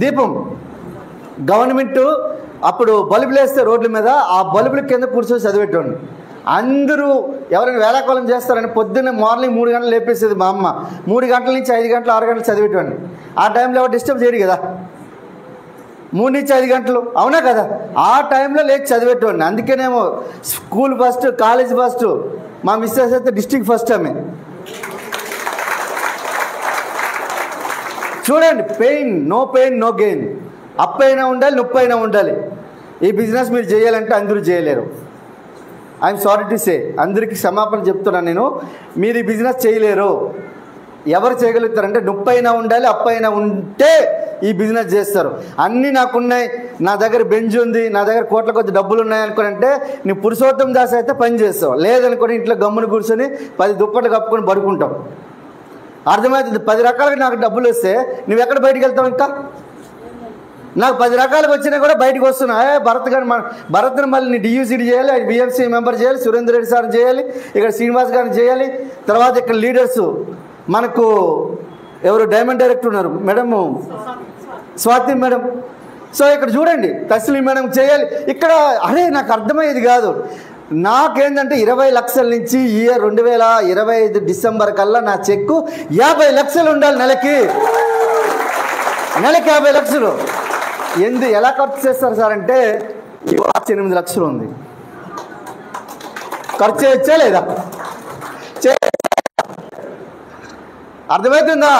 దీపం. గవర్నమెంట్ అప్పుడు బల్బులు వేస్తే రోడ్ల మీద, ఆ బల్బుల కింద కూర్చొని చదివేటోండి. అందరూ ఎవరైనా వేళాకోళం చేస్తారని పొద్దున్నే మార్నింగ్ 3 గంటలు లేపేసేది మా అమ్మ. 3 గంటల నుంచి 5 గంటలు 6 గంటలు చదివేటోండి. ఆ టైంలో ఎవరు డిస్టర్బ్ చేయడు కదా, 3 నుంచి 5 గంటలు, అవునా కదా? ఆ టైంలో లేచి చదివేటోండి. అందుకేనేమో స్కూల్ ఫస్ట్, కాలేజ్ ఫస్ట్, మా మిస్సెస్ అయితే డిస్ట్రిక్ట్ ఫస్ట్ ఆమె. చూడండి, పెయిన్ నో గెయిన్. అప్ అయినా ఉండాలి, నొప్పి అయినా ఉండాలి. ఈ బిజినెస్ మీరు చేయాలంటే అందరూ చేయలేరు. ఐఎమ్ సారీ టు సే, అందరికీ క్షమాపణ చెప్తున్నాను నేను. మీరు ఈ బిజినెస్ చేయలేరు. ఎవరు చేయగలుగుతారంటే నొప్పి అయినా ఉండాలి, అప్ అయినా ఉంటే ఈ బిజినెస్ చేస్తారు. అన్నీ నాకున్నాయి, నా దగ్గర బెంచ్ ఉంది, నా దగ్గర కోట్ల కొద్ది డబ్బులు ఉన్నాయి అనుకుని అంటే నువ్వు పురుషోత్తం దాస్ అయితే పని చేస్తావు. లేదనుకొని ఇంట్లో గమ్మును కూర్చొని 10 దుప్పట్లు కప్పుకొని పడుకుంటావు. అర్థమవుతుంది? 10 రకాలుగా నాకు డబ్బులు వస్తే నువ్వు ఎక్కడ బయటికి వెళ్తావు? ఇంకా నాకు 10 రకాలుగా వచ్చినా కూడా బయటకు వస్తున్నా. భరత్ని మళ్ళీ నీ డియూసీడీ చేయాలి, బిఎంసీ మెంబర్ చేయాలి, సురేందర్ రెడ్డి సార్ చేయాలి, ఇక్కడ శ్రీనివాస్ గారిని చేయాలి, తర్వాత ఇక్కడ లీడర్స్ మనకు ఎవరు డైమండ్ డైరెక్టర్ ఉన్నారు మేడం స్వాతి మేడం. సో ఇక్కడ చూడండి తస్లీం మేడం చేయాలి. ఇక్కడ అరే నాకు అర్థమయ్యేది కాదు. నాకేంటంటే 20 లక్షల నుంచి ఇయర్ 2025 డిసెంబర్ కల్లా నా చెక్కు 50 లక్షలు ఉండాలి. నెలకి 50 లక్షలు. ఎలా ఖర్చు చేస్తారు సార్ అంటే ఈ వాచ్ 8 లక్షలు ఉంది. ఖర్చు చేయొచ్చా లేదా? అర్థమవుతుందా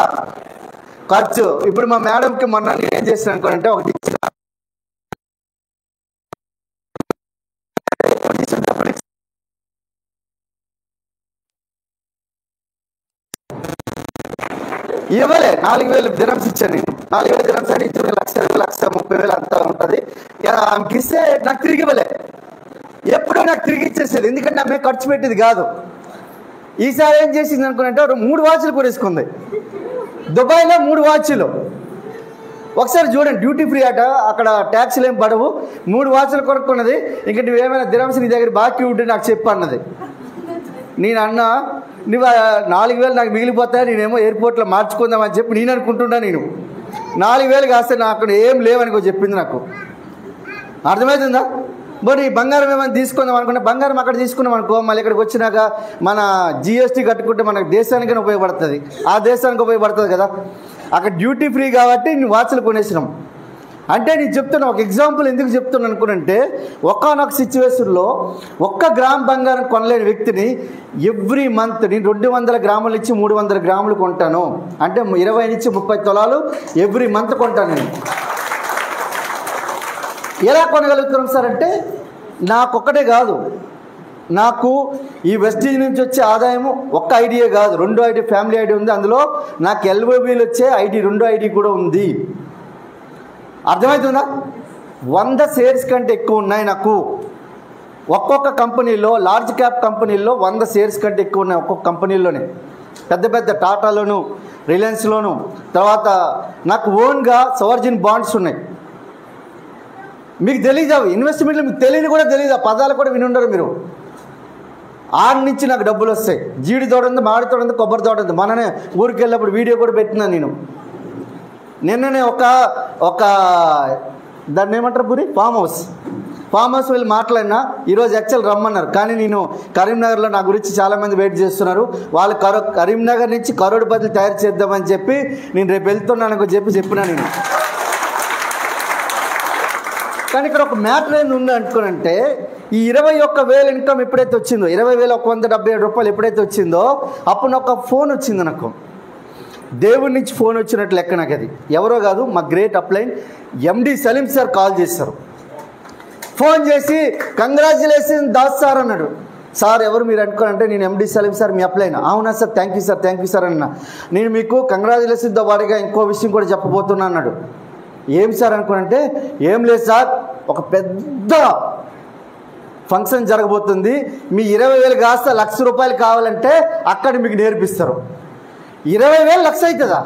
ఖర్చు? ఇప్పుడు మా మేడంకి మొన్న ఏం చేస్తాను అనుకోనంటే ఒకటి ఇవ్వలే 4,000 దిరమ్స్ ఇచ్చాను నేను. 4,000 దిరమ్స్ అని ఇచ్చిన 1,30,000 అంతా ఉంటుంది. ఆమెకి ఇస్తే నాకు తిరిగి ఇవ్వలే. ఎప్పుడూ నాకు తిరిగి ఇచ్చేసేది, ఎందుకంటే ఆమె ఖర్చు పెట్టేది కాదు. ఈసారి ఏం చేసింది అనుకున్నట్టే 3 వాచ్లు కొనేసుకుంది. దుబాయ్లో 3 వాచ్లు. ఒకసారి చూడండి, డ్యూటీ ఫ్రీ అట, అక్కడ ట్యాక్సీలు ఏం పడవు. 3 వాచ్లు కొనుక్కున్నది. ఇంక నువ్వేమైనా దిరమ్స్ నీ దగ్గర బాకీ ఉంటే నాకు చెప్పు అన్నది. నేను అన్నా నువ్వు 4,000 నాకు మిగిలిపోతాయి, నేనేమో ఎయిర్పోర్ట్లో మార్చుకుందామని చెప్పి నేను అనుకుంటున్నా. నేను 4,000 కాస్తే నాకు ఏం లేవని చెప్పింది నాకు. అర్థమవుతుందా? మరి బంగారం ఏమైనా తీసుకుందాం అనుకుంటే బంగారం అక్కడ తీసుకున్నాం అనుకో, మళ్ళీ ఇక్కడికి వచ్చినాక మన జిఎస్టీ కట్టుకుంటే మనకు దేశానికైనా ఉపయోగపడుతుంది, ఆ దేశానికి ఉపయోగపడుతుంది కదా. అక్కడ డ్యూటీ ఫ్రీ కాబట్టి నువ్వు వాచ్లు కొనేసినాం. అంటే నేను చెప్తున్నా, ఒక ఎగ్జాంపుల్ ఎందుకు చెప్తున్నాను అనుకునంటే, ఒకానొక సిచ్యువేషన్లో 1 గ్రామ్ బంగారం కొనలేని వ్యక్తిని ఎవ్రీ మంత్ నేను 200 గ్రాముల నుంచి 300 గ్రాములు కొంటాను. అంటే 20 నుంచి 30 తులాలు ఎవ్రీ మంత్ కొంటాను నేను. ఎలా కొనగలుగుతున్నాం సార్ అంటే, నాకొక్కటే కాదు, నాకు ఈ వెస్టీజ్ నుంచి వచ్చే ఆదాయము ఒక్క ఐడియా కాదు, 2 ఐడి ఫ్యామిలీ ఐడి ఉంది. అందులో నాకు ఎల్ఓబీలు వచ్చే ఐడి 2 ఐడి కూడా ఉంది. అర్థమవుతుందా? 100 షేర్స్ కంటే ఎక్కువ ఉన్నాయి నాకు. ఒక్కొక్క కంపెనీలో, లార్జ్ క్యాప్ కంపెనీల్లో 100 షేర్స్ కంటే ఎక్కువ ఉన్నాయి ఒక్కొక్క కంపెనీలోనే. పెద్ద పెద్ద టాటాలోను, రిలయన్స్లోను. తర్వాత నాకు ఓన్గా సవర్జిన్ బాండ్స్ ఉన్నాయి. మీకు తెలీదు అవి ఇన్వెస్ట్మెంట్లు, మీకు తెలియదు కూడా తెలియదు, ఆ పదాలు కూడా వినుండరు మీరు. ఆడి నుంచి నాకు డబ్బులు వస్తాయి. జీడి తోట ఉంది, మామిడి తోట ఉంది, కొబ్బరి తోట ఉంది. మననే ఊరికి వెళ్ళినప్పుడు వీడియో కూడా పెట్టినాను నేను. నిన్ననే ఒక దాన్ని ఏమంటారు పూరి ఫామ్ హౌస్ వెళ్ళి మాట్లాడినా. ఈరోజు యాక్చువల్ రమ్మన్నారు, కానీ నేను కరీంనగర్లో నా గురించి చాలామంది వెయిట్ చేస్తున్నారు. వాళ్ళు కరీంనగర్ నుంచి కరోడ్పతి తయారు చేద్దామని చెప్పి నేను రేపు వెళ్తున్నాను చెప్పినా నేను. కానీ ఇక్కడ ఒక మ్యాటర్ ఏంది ఉంది అనుకోనంటే, ఈ 21,000 ఇన్కమ్ ఎప్పుడైతే వచ్చిందో, 20,177 రూపాయలు ఎప్పుడైతే వచ్చిందో, అప్పుడు నాకు ఒక ఫోన్ వచ్చింది. నాకు దేవుడి నుంచి ఫోన్ వచ్చినట్లు లెక్క. నాకు అది ఎవరో కాదు, మా గ్రేట్ అప్లైన్ ఎండి సలీం సార్ కాల్ చేశారు. ఫోన్ చేసి కంగ్రాచులేషన్ దాస్ సార్ అన్నాడు. సార్ ఎవరు మీరు అనుకోనంటే, నేను ఎండి సలీం సార్, మీ అప్లైన్. అవునా సార్, థ్యాంక్ యూ సార్ అన్న. నేను మీకు కంగ్రాచులేషన్తో పాటుగా ఇంకో విషయం కూడా చెప్పబోతున్నా అన్నాడు. ఏం సార్ అనుకోనంటే, ఏం లేదు సార్, ఒక పెద్ద ఫంక్షన్ జరగబోతుంది, మీ 20,000 కాస్త 1,00,000 రూపాయలు కావాలంటే అక్కడ మీకు నేర్పిస్తారు. 20,000 లక్ష అవుతుందా?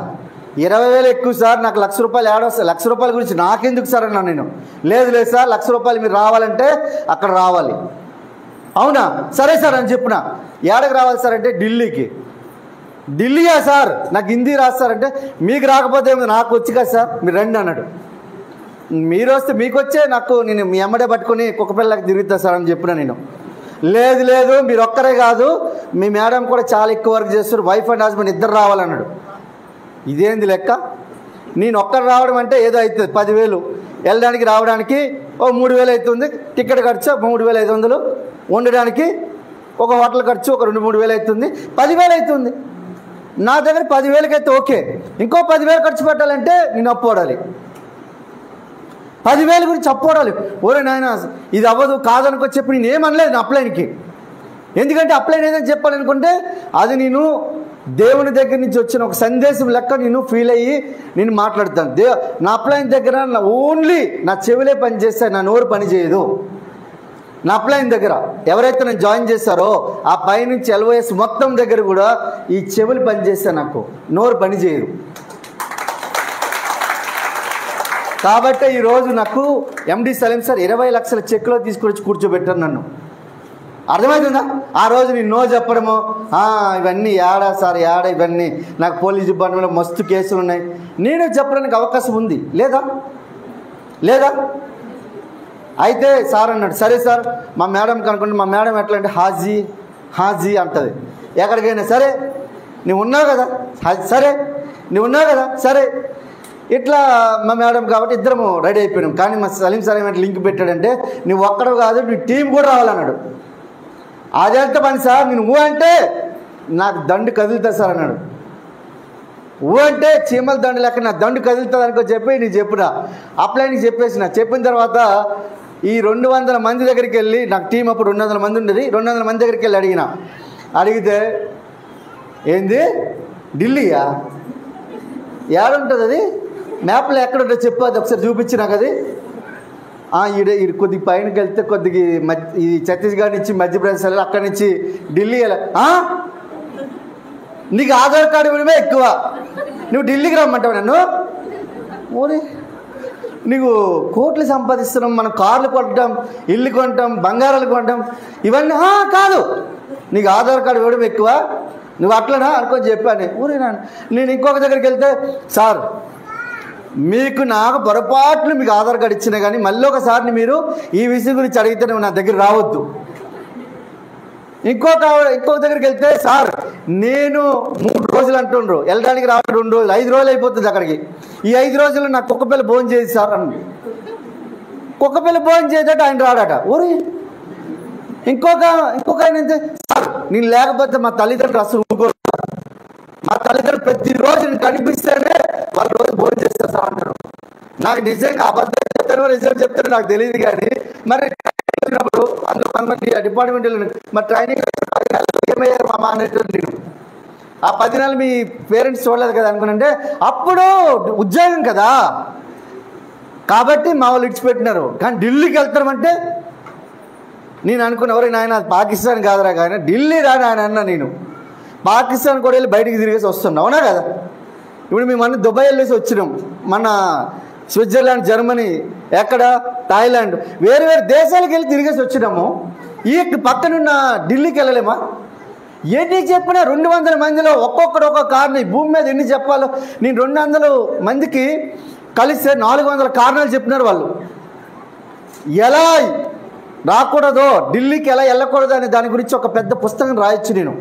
20,000 ఎక్కువ సార్, నాకు 1,00,000 రూపాయలు ఏడొస్తాయి, 1,00,000 రూపాయల గురించి నాకెందుకు సార్ అన్నా నేను. లేదు సార్, 1,00,000 రూపాయలు మీరు రావాలంటే అక్కడ రావాలి. అవునా, సరే సార్ అని చెప్పిన. ఏడకి రావాలి సార్ అంటే ఢిల్లీయా సార్, నాకు హిందీ రాదు సార్ అంటే, మీకు రాకపోతే నాకు వచ్చి కదా సార్, మీరు రండి అన్నాడు. మీరు వస్తే మీకు వచ్చే, నేను మీ అమ్మడే పట్టుకొని కుక్కపిల్లకి తిరుగుతా సార్ అని చెప్పిన నేను. లేదు మీరు ఒక్కరే కాదు, మీ మేడం కూడా చాలా ఎక్కువ వర్క్ చేస్తారు, వైఫ్ అండ్ హస్బెండ్ ఇద్దరు రావాలన్నాడు. ఇదేంది లెక్క? నేను ఒక్కరు రావడం అంటే ఏదో అవుతుంది, 10,000 వెళ్ళడానికి రావడానికి ఓ 3,000 అవుతుంది, టికెట్ ఖర్చు 3,500, ఉండడానికి ఒక హోటల్ ఖర్చు ఒక 2-3,000 అవుతుంది, 10,000 అవుతుంది. నా దగ్గర 10,000కి అయితే ఓకే, ఇంకో 10,000 ఖర్చు పెట్టాలంటే నేను అప్పోడాలి. 10,000 గురించి అప్పోడాలి. ఓరే నాయన ఇది అవ్వదు కాదనుకో చెప్పి నేను ఏమనలేదు నా అప్లైన్కి. ఎందుకంటే అప్లైన్ ఏదైనా చెప్పాలనుకుంటే అది నేను దేవుని దగ్గర నుంచి వచ్చిన ఒక సందేశం లెక్క నేను ఫీల్ అయ్యి నేను మాట్లాడతాను. నా అప్లైన్ దగ్గర ఓన్లీ నా చెవులే పని చేస్తాయి, నా నోరు పని చేయదు. నా అప్లైన్ దగ్గర ఎవరైతే నేను జాయిన్ చేశారో ఆ పైనుంచి LOS మొత్తం దగ్గర కూడా ఈ చెవులు పని చేస్తాయి, నాకు నోరు పని చేయదు. కాబట్టి ఈరోజు నాకు MD సలీం సార్ 20 లక్షల చెక్కులో తీసుకొచ్చి కూర్చోబెట్టారు నన్ను. అర్థమవుతుందా? ఆ రోజు నేను నో చెప్పడము, ఇవన్నీ యాడా సార్ యాడా, ఇవన్నీ నాకు పోలీస్ డిపార్ట్మెంట్లో మస్తు కేసులు ఉన్నాయి, నేను చెప్పడానికి అవకాశం ఉంది లేదా? లేదా? అయితే సార్ అన్నాడు, సరే సార్ మా మేడం కనుక్కుంటే, మా మేడం ఎట్లా అంటే హాజీ హాజీ అంటుంది ఎక్కడికైనా. సరే నువ్వు ఉన్నావు కదా, సరే నువ్వు ఉన్నావు కదా, సరే ఇట్లా మా మేడం కాబట్టి ఇద్దరము రెడీ అయిపోయినాం. కానీ మా సలీం సార్ ఏమంటే లింక్ పెట్టాడంటే, నువ్వు ఒక్కడు కాదు నీ టీం కూడా రావాలన్నాడు. అదెంత పని సార్, నేను అంటే నాకు దండు కదులుతుంది సార్ అన్నాడు. అంటే చీమల దండు లెక్క నా దండు కదులుతుంది అనుకో చెప్పి నేను చెప్పుడా అప్లైన్కి చెప్పేసిన. చెప్పిన తర్వాత ఈ 200 మంది దగ్గరికి వెళ్ళి, నాకు టీం అప్పుడు 200 మంది ఉండేది, 200 మంది దగ్గరికి వెళ్ళి అడిగితే ఏంది ఢిల్లీయా ఏడుంటుంది, అది మ్యాప్లో ఎక్కడ ఉంటుంది చెప్పు, అది ఒకసారి చూపించి నాకు. అది ఈడ కొద్దిగా పైనకి వెళ్తే కొద్దిగా ఈ ఛత్తీస్గఢ్ నుంచి మధ్యప్రదేశ్ వెళ్ళాలి, అక్కడి నుంచి ఢిల్లీ వెళ్ళాలి. నీకు ఆధార్ కార్డు ఇవ్వడమే ఎక్కువ, నువ్వు ఢిల్లీకి రమ్మంటావు నన్ను? ఓరే నీకు కోట్లు సంపాదిస్తున్నాం, మనం కార్లు కొట్టడం, ఇల్లు కొంటాం, బంగారాలు కొంటాం, ఇవన్నీ కాదు, నీకు ఆధార్ కార్డు ఇవ్వడం ఎక్కువ, నువ్వు అట్లనా అనుకొని చెప్పాను. ఊరే నేను ఇంకొక దగ్గరికి వెళ్తే, సార్ మీకు నాకు పొరపాట్లు మీకు ఆధార్ కార్డు ఇచ్చినా కానీ మళ్ళీ ఒకసారి మీరు ఈ విషయం గురించి అడిగితే నా దగ్గర రావద్దు. ఇంకొక దగ్గరికి వెళ్తే, సార్ నేను 3 రోజులు అంటుండ్రు, వెళ్ళడానికి రావడం 2 రోజులు, 5 రోజులు అయిపోతుంది అక్కడికి, ఈ 5 రోజులు నాకు కుక్కపిల్ల భోజనం చేయదు సార్ అని. కుక్కపిల్ల భోజనం చేయదట ఆయన రాడట. ఊరి ఇంకొక ఆయన అయితే, సార్ నేను లేకపోతే మా తల్లిదండ్రులు అసలు ఊరుకోరు, మా తల్లిదండ్రులు ప్రతిరోజు నేను కనిపిస్తేనే వాళ్ళ రోజు భోజనం చేస్తారు సార్ అంటారు. నాకు నిజంగా అబద్ధం చెప్తారో నిజం చెప్తారో నాకు తెలియదు, కానీ మరి వచ్చినప్పుడు అందులో కొంతమంది డిపార్ట్మెంట్ మరి ట్రైనింగ్ ఏమయ్యారు మామ అనేటువంటి నేను ఆ 10 నెలలు మీ పేరెంట్స్ చూడలేదు కదా అనుకున్నంటే, అప్పుడు ఉద్యోగం కదా కాబట్టి మా వాళ్ళు ఇడిచిపెట్టినారు. కానీ ఢిల్లీకి వెళ్తామంటే నేను అనుకున్న, ఎవరు నాయన పాకిస్తాన్ కాదురా కానీ ఢిల్లీ రా నాయన అన్న. నేను పాకిస్తాన్ కూడా వెళ్ళి బయటికి తిరిగేసి వస్తున్నాం, అవునా కదా? ఇప్పుడు మేము అన్ని దుబాయ్ వెళ్ళేసి వచ్చినాం, మన స్విట్జర్లాండ్, జర్మనీ, ఎక్కడ థాయిలాండ్, వేరు వేరు దేశాలకు వెళ్ళి తిరిగేసి వచ్చినాము. ఈ పక్కనున్న ఢిల్లీకి వెళ్ళలేమా? ఎన్ని చెప్పినా 200 మందిలో ఒక్కొక్కడు ఒక్కొక్క కారణం, ఈ భూమి మీద ఎన్ని చెప్పాలో నేను 200 మందికి కలిస్తే 400 కారణాలు చెప్పినారు వాళ్ళు. ఎలా రాకూడదో, ఢిల్లీకి ఎలా వెళ్ళకూడదు అనే దాని గురించి ఒక పెద్ద పుస్తకం రాయొచ్చు నేను.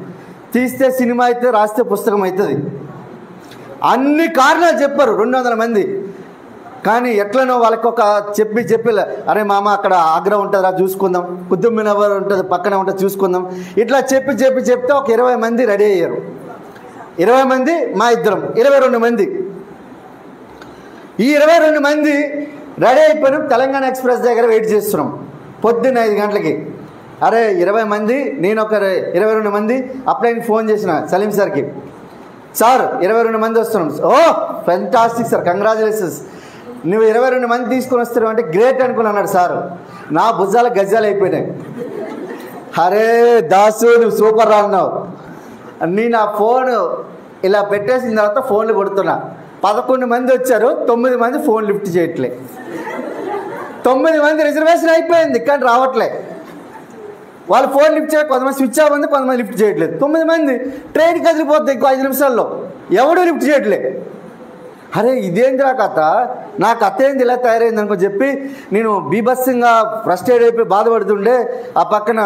తీస్తే సినిమా అయితే, రాస్తే పుస్తకం అవుతుంది. అన్ని కారణాలు చెప్పారు 200 మంది. కానీ ఎట్లనో వాళ్ళకి ఒక చెప్పి అరే మామ అక్కడ ఆగ్రా ఉంటుంది రా చూసుకుందాం, కుతుబ్ మినార్ ఉంటుంది పక్కన ఉంటుంది చూసుకుందాం, ఇట్లా చెప్తే ఒక 20 మంది రెడీ అయ్యారు. 20 మంది మా ఇద్దరం, 22 మంది. ఈ 22 మంది రెడీ అయిపోయినాం. తెలంగాణ ఎక్స్ప్రెస్ దగ్గర వెయిట్ చేస్తున్నాం పొద్దున్న 5 గంటలకి. అరే 20 మంది, నేను ఒక 22 మంది అప్లైన్కి ఫోన్ చేసిన సలీం సార్కి, సార్ 22 మంది వస్తున్నాం. ఓ ఫెంటాస్టిక్ సార్, కంగ్రాచులేషన్స్, నువ్వు 22 మంది తీసుకొని వస్తున్నావు అంటే గ్రేట్ అనుకుని అన్నాడు సార్. నా భుజాల గజ్జాలు అయిపోయినాయి. అరే దాసు నువ్వు సూపర్ రా అన్నావు. నేను ఆ ఫోన్ ఇలా పెట్టేసిన తర్వాత ఫోన్లు కొడుతున్నా. 11 మంది వచ్చారు, 9 మంది ఫోన్ లిఫ్ట్ చేయట్లే. 9 మంది రిజర్వేషన్ అయిపోయింది కానీ రావట్లే. వాళ్ళు ఫోన్ లిఫ్ట్ చేయ, కొంతమంది స్విచ్ ఆఫ్ ఉంది, కొంతమంది లిఫ్ట్ చేయట్లేదు. 9 మంది ట్రైన్ కదిలిపోతుంది ఇంకో 5 నిమిషాల్లో, ఎవడూ లిఫ్ట్ చేయట్లే. అరే ఇదేంద్రా కథ, నా కథ ఏంది ఇలా తయారైంది అనుకో చెప్పి నేను బీభత్సంగా ఫ్రస్ట్రేట్ అయిపోయి బాధపడుతుండే. ఆ పక్కన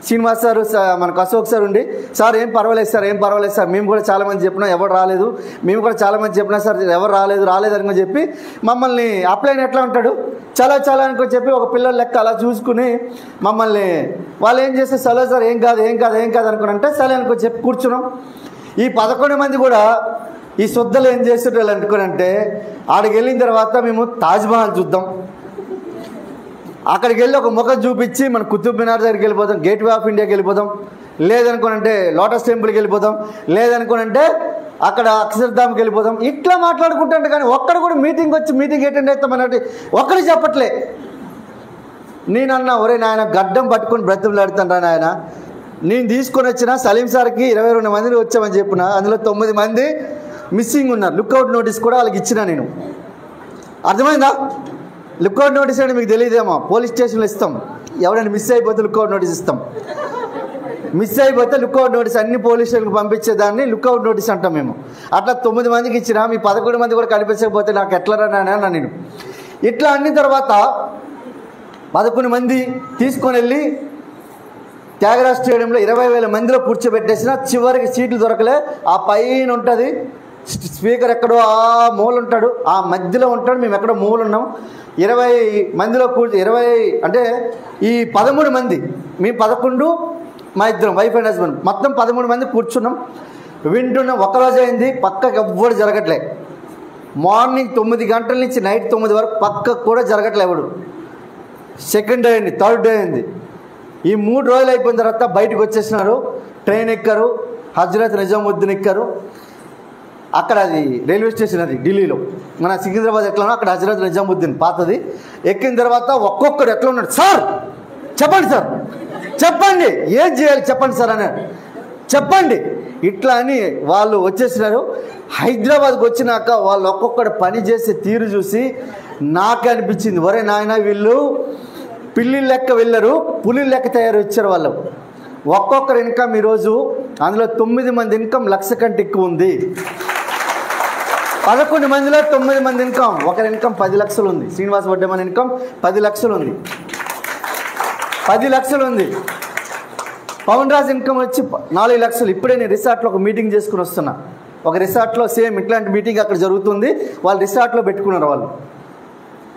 శ్రీనివాస్ సార్, మనకు అశోక్ సార్ ఉండి, సార్ ఏం పర్వాలేదు సార్, మేము కూడా చాలామంది చెప్పినా ఎవరు రాలేదు, మేము కూడా చాలామంది చెప్పినా సార్ ఎవరు రాలేదు అనుకో చెప్పి మమ్మల్ని అప్లైన్ ఎట్లా ఉంటాడు చాలా అనుకో చెప్పి ఒక పిల్లల లెక్క అలా చూసుకుని మమ్మల్ని వాళ్ళు ఏం చేస్తే సరే సార్ ఏం కాదు అనుకున్నంటే సరే అనుకో చెప్పి కూర్చున్నాం. ఈ 11 మంది కూడా ఈ శుద్ధలు ఏం చేసేటోళ్ళు అనుకోనంటే, ఆడికి వెళ్ళిన తర్వాత మేము తాజ్మహల్ చూద్దాం, అక్కడికి వెళ్ళి ఒక ముఖం చూపించి మన కుతుబ్ మినార్ దగ్గరికి వెళ్ళిపోదాం, గేట్వే ఆఫ్ ఇండియాకి వెళ్ళిపోదాం, లేదనుకోనంటే లోటస్ టెంపుల్కి వెళ్ళిపోతాం, లేదనుకోనంటే అక్కడ అక్షరధామ్కి వెళ్ళిపోతాం. ఇట్లా మాట్లాడుకుంటుంటే కానీ ఒక్కడ కూడా మీటింగ్ వచ్చి మీటింగ్ అటెండ్ అవుతామన్నట్టు ఒక్కడు చెప్పట్లే. నేనన్నా, ఒరే నాయన గడ్డం పట్టుకొని బ్రతిమలాడుతాను రా నాయన, నేను తీసుకొని వచ్చిన సలీం సార్కి 22 మందిని వచ్చామని చెప్పిన, అందులో 9 మంది మిస్సింగ్ ఉన్నారు. లుక్అవుట్ నోటీస్ కూడా వాళ్ళకి ఇచ్చిన నేను. అర్థమైందా? లుక్అవుట్ నోటీస్ అంటే మీకు తెలియదేమో, పోలీస్ స్టేషన్లో ఇస్తాం. ఎవరైనా మిస్ అయిపోతే లుక్అవుట్ నోటీస్ ఇస్తాం. మిస్ అయిపోతే లుక్అవుట్ నోటీస్ అన్ని పోలీస్ స్టేషన్కి పంపించేదాన్ని లుక్అవుట్ నోటీస్ అంటాం మేము. అట్లా 9 మందికి ఇచ్చిన, మీ 11 మంది కూడా కనిపించకపోతే నాకు ఎట్లా రానా నేను. ఇట్లా అన్ని తర్వాత 11 మంది తీసుకొని వెళ్ళి త్యాగరాజ్ స్టేడియంలో 20,000 మందిలో కూర్చోబెట్టేసిన. చివరికి సీట్లు దొరకలే. ఆ పైన ఉంటుంది స్పీకర్, ఎక్కడో ఆ మూల ఉంటాడు, ఆ మధ్యలో ఉంటాడు, మేము ఎక్కడో మూల ఉన్నాం. 20 మందిలో 20 అంటే ఈ 13 మంది, మేము 11, మా ఇద్దరం వైఫ్ అండ్ హస్బెండ్, మొత్తం 13 మంది కూర్చున్నాం, వింటున్నాం. ఒక్కరోజు అయింది, పక్కకు ఎవ్వడు జరగట్లే. మార్నింగ్ 9 గంటల నుంచి నైట్ 9 వరకు పక్కకు కూడా జరగట్లే ఎవడు. సెకండ్ డే అయింది, థర్డ్ డే అయింది. ఈ 3 రోజులు అయిపోయిన తర్వాత బయటకు వచ్చేసినారు. ట్రైన్ ఎక్కారు, హజ్రత్ నిజాముద్దీన్ ఎక్కారు. అక్కడ అది రైల్వే స్టేషన్, అది ఢిల్లీలో, మన సికింద్రాబాద్ ఎట్లానో అక్కడ హజ్రత్ నిజాముద్దీన్ పాతది. ఎక్కిన తర్వాత ఒక్కొక్కడు ఎట్లా ఉన్నాడు, సార్ చెప్పండి సార్, చెప్పండి ఏం చేయాలి చెప్పండి సార్ అన్నాడు. చెప్పండి ఇట్లా అని వాళ్ళు వచ్చేసినారు. హైదరాబాద్కి వచ్చినాక వాళ్ళు ఒక్కొక్కడు పని చేసే తీరు చూసి నాకే అనిపించింది, ఒరే నాయన వీళ్ళు పిల్లి లెక్క వెళ్ళరు, పులి లెక్క తయారు వచ్చారు వాళ్ళు. ఒక్కొక్కరు ఇన్కమ్ ఈరోజు, అందులో 9 మంది ఇన్కమ్ 1,00,000 కంటే ఎక్కువ ఉంది. 11 మందిలో 9 మంది ఇన్కమ్, ఒకరి ఇన్కమ్ 10 లక్షలు ఉంది. శ్రీనివాస్ వడ్డేమన్ ఇన్కమ్ 10 లక్షలు ఉంది, 10 లక్షలు ఉంది. పవన్ రాజ్ ఇన్కమ్ వచ్చి 4 లక్షలు. ఇప్పుడే నేను రిసార్ట్లో ఒక మీటింగ్ చేసుకుని వస్తున్నా. ఒక రిసార్ట్లో సేమ్ ఇట్లాంటి మీటింగ్ అక్కడ జరుగుతుంది. వాళ్ళు రిసార్ట్లో పెట్టుకున్నారు. వాళ్ళు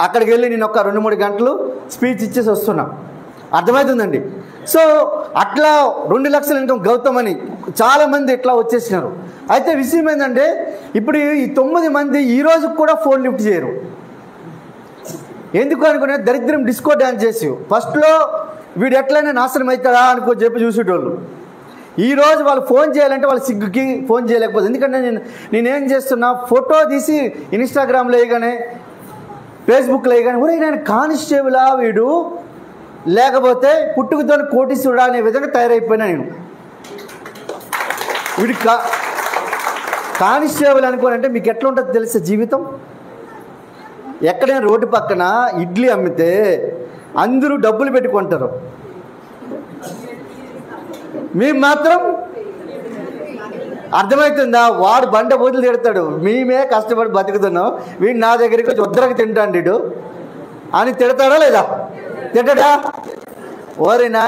అక్కడికి వెళ్ళి నేను ఒక 2-3 గంటలు స్పీచ్ ఇచ్చేసి వస్తున్నా. అర్థమవుతుందండి. సో అట్లా 2 లక్షల ఇన్కమ్ గౌతమ్ అని చాలామంది ఇట్లా వచ్చేసినారు. అయితే విషయం ఏంటంటే ఇప్పుడు ఈ 9 మంది ఈ రోజు కూడా ఫోన్ లిఫ్ట్ చేయరు. ఎందుకు అనుకునే, దరిద్రం డిస్కో డ్యాన్స్ చేసి ఫస్ట్లో వీడు ఎట్లయినా నాశనం అవుతాడా అనుకో చెప్పి చూసేటోళ్ళు. ఈరోజు వాళ్ళు ఫోన్ చేయాలంటే వాళ్ళు సిగ్గుకి ఫోన్ చేయలేకపోతుంది. ఎందుకంటే నేనేం చేస్తున్నా, ఫోటో తీసి ఇన్స్టాగ్రామ్లో వేయగానే, ఫేస్బుక్లో వేయగానే, ఒరే నేను కానిస్టేబులా వీడు, లేకపోతే పుట్టుకతో కోటీశ్వరుడా అనే విధంగా తయారైపోయినా నేను. వీడి కానిస్టేబుల్ అనుకోనంటే మీకు ఎట్లా ఉంటుందో తెలుసా జీవితం. ఎక్కడైనా రోడ్డు పక్కన ఇడ్లీ అమ్మితే అందరూ డబ్బులు పెట్టుకుంటారు, మేము మాత్రం, అర్థమవుతుందా, వాడు బండ బోతులు తిడతాడు, మేమే కష్టపడి బతుకుతున్నాం, వీడు నా దగ్గరికి వచ్చి ఉద్దరకు తింటాడు అని తిడతాడా లేదా? తిట్టడా? ఓరి నా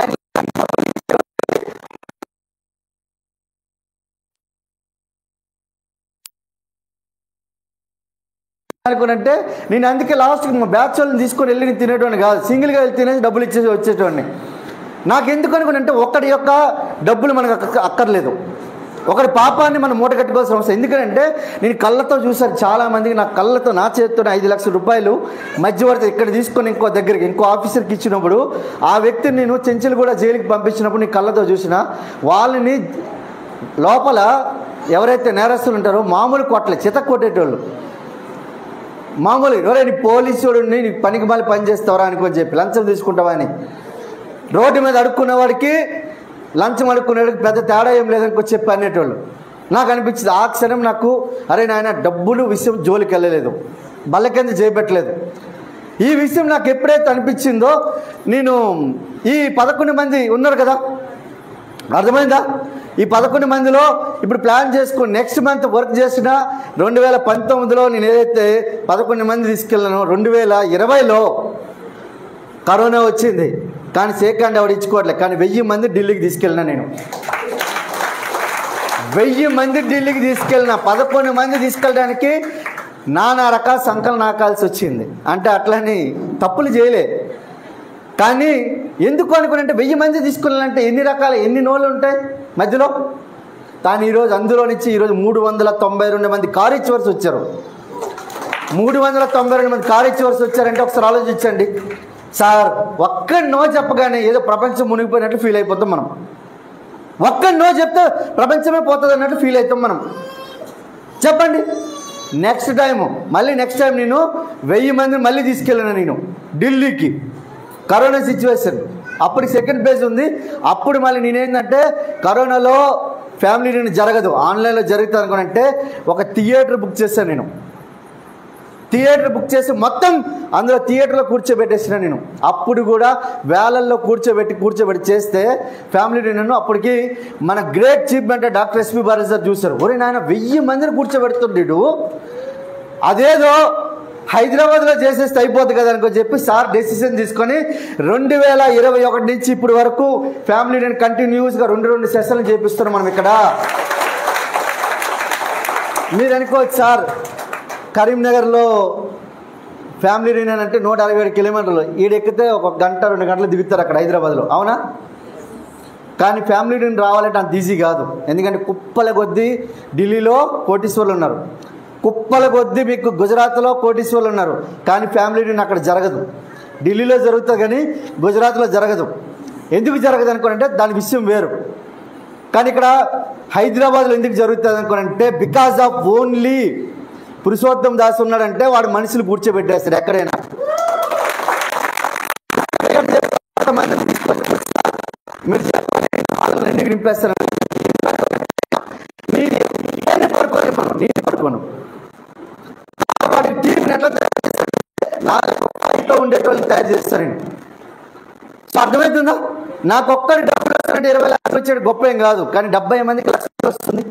అనుకునంటే నేను అందుకే లాస్ట్కి మా బ్యాచ్ వాళ్ళని తీసుకొని వెళ్ళి నేను తినేటోడిని కాదు, సింగిల్గా వెళ్ళి తినేసి డబ్బులు ఇచ్చేసి వచ్చేటోడిని. నాకు ఎందుకు అనుకునంటే ఒకటి యొక్క డబ్బులు మనకు అక్కర్లేదు, ఒకటి పాపాన్ని మనం మూట కట్టుకోవాల్సిన అవసరం. ఎందుకంటే నేను కళ్ళతో చూసాను చాలామందికి, నా కళ్ళతో నా చేతితో 5 లక్షల రూపాయలు మధ్యవర్తి ఇక్కడ తీసుకొని ఇంకో దగ్గరికి ఇంకో ఆఫీసర్కి ఇచ్చినప్పుడు, ఆ వ్యక్తిని నేను చెంచులు జైలుకి పంపించినప్పుడు నీ కళ్ళతో చూసిన వాళ్ళని లోపల ఎవరైతే నేరస్తులు ఉంటారో మామూలు కొట్టలే, చిత కొట్టేటోళ్ళు. మామూలు ఎవరైనా నీ పోలీసుడు నీ పనికి మళ్ళీ పని చేస్తావరా అనుకొని చెప్పి, లంచం తీసుకుంటావా అని. రోడ్డు మీద అడుక్కునేవాడికి లంచం అడుక్కునేవాడికి పెద్ద తేడా ఏం లేదనుకో చెప్పి అనేటోళ్ళు. నాకు అనిపించింది ఆ క్షణం నాకు, అరే నాయన డబ్బులు విషయం జోలికి వెళ్ళలేదు, బల్ల కింద చేయబెట్టలేదు. ఈ విషయం నాకు ఎప్పుడైతే అనిపించిందో, నేను ఈ 11 మంది ఉన్నారు కదా, అర్థమైందా? ఈ 11 మందిలో ఇప్పుడు ప్లాన్ చేసుకుని నెక్స్ట్ మంత్ వర్క్ చేసిన 2019లో నేను ఏదైతే 11 మంది తీసుకెళ్ళానో, 2020లో కరోనా వచ్చింది, కానీ సేకండ్ ఎవడు ఇచ్చుకోవట్లేదు. కానీ 1000 మంది ఢిల్లీకి తీసుకెళ్ళినా నేను. 1000 మంది ఢిల్లీకి తీసుకెళ్ళిన, 11 మంది తీసుకెళ్ళడానికి నానా రకాల సంకలనం నాకాల్సి వచ్చింది. అంటే అట్లని తప్పులు చేయలే, కానీ ఎందుకు అనుకున్నంటే 1000 మంది తీసుకెళ్ళాలంటే ఎన్ని నోళ్ళు ఉంటాయి మధ్యలో. కానీ ఈరోజు అందులో నుంచి ఈరోజు 392 మంది కార్ ఇచ్చివర్స్ వచ్చారు. 392 మంది కార్ ఇచ్చివర్స్ వచ్చారంటే ఒకసారి ఆలోచించండి సార్. ఒక్క నో చెప్పగానే ఏదో ప్రపంచం మునిగిపోయినట్లు ఫీల్ అయిపోతాం మనం. ఒక్క నో చెప్తే ప్రపంచమే పోతుంది అన్నట్టు ఫీల్ అవుతాం మనం. చెప్పండి, నెక్స్ట్ టైం నేను 1000 మందిని మళ్ళీ తీసుకెళ్ళాను నేను ఢిల్లీకి. కరోనా సిచ్యువేషన్ అప్పుడు సెకండ్ ఫేజ్ ఉంది. అప్పుడు మళ్ళీ నేనేంటంటే కరోనాలో ఫ్యామిలీ నేను జరగదు, ఆన్లైన్లో జరుగుతుంది అనుకునంటే ఒక థియేటర్ బుక్ చేశాను నేను. థియేటర్ బుక్ చేసి మొత్తం అందులో థియేటర్లో కూర్చోబెట్టేసిన నేను. అప్పుడు కూడా వేలల్లో కూర్చోబెట్టి చేస్తే ఫ్యామిలీ నేను అప్పటికి మన గ్రేట్ చీఫ్ అంటే డాక్టర్ ఎస్పి బాలాజీ సార్ చూశారు. ఒరే నాయన 1000 మందిని కూర్చోబెడుతుండీడు, అదేదో హైదరాబాద్లో చేసేస్తే అయిపోద్ది కదా అనుకో చెప్పి సార్ డెసిషన్ తీసుకొని 2021 నుంచి ఇప్పుడు వరకు ఫ్యామిలీ నేను కంటిన్యూస్గా 2 సెషన్లు చేపిస్తున్నాం మనం ఇక్కడ. మీరు అనుకోవచ్చు సార్ కరీంనగర్లో ఫ్యామిలీ రీయూనియన్ అంటే 167 కిలోమీటర్లు, ఈడెక్కితే 1 గంట 2 గంటలు దిగుతారు అక్కడ హైదరాబాద్లో, అవునా? కానీ ఫ్యామిలీ రీయూనియన్ రావాలంటే అంత ఈజీ కాదు. ఎందుకంటే కుప్పల కొద్దీ ఢిల్లీలో కోటీశ్వర్లు ఉన్నారు, కుప్పల కొద్దీ మీకు గుజరాత్లో కోటీశ్వర్లు ఉన్నారు. కానీ ఫ్యామిలీ రీయూనియన్ అక్కడ జరగదు. ఢిల్లీలో జరుగుతుంది కానీ గుజరాత్లో జరగదు. ఎందుకు జరగదు అనుకోనంటే దాని విషయం వేరు. కానీ ఇక్కడ హైదరాబాద్లో ఎందుకు జరుగుతుంది అనుకోనంటే because of only Purushottam Das ఉన్నాడంటే వాడు మనుషులు కూర్చోబెట్టేస్తాడు ఎక్కడైనా. మీరు చెప్పండి నింపేస్తాను, నేను పడుకోను. వాడి టీంని ఎట్లా తయారు చేస్తాడు, ఉండేటోళ్ళు తయారు చేస్తారండి. సో అర్థమవుతుందా? నాకు ఒక్కరి డబ్బులు వస్తారంటే 20 లక్షలు వచ్చేది గొప్ప ఏం కాదు, కానీ 70 మందికి లక్షలు వస్తుంది.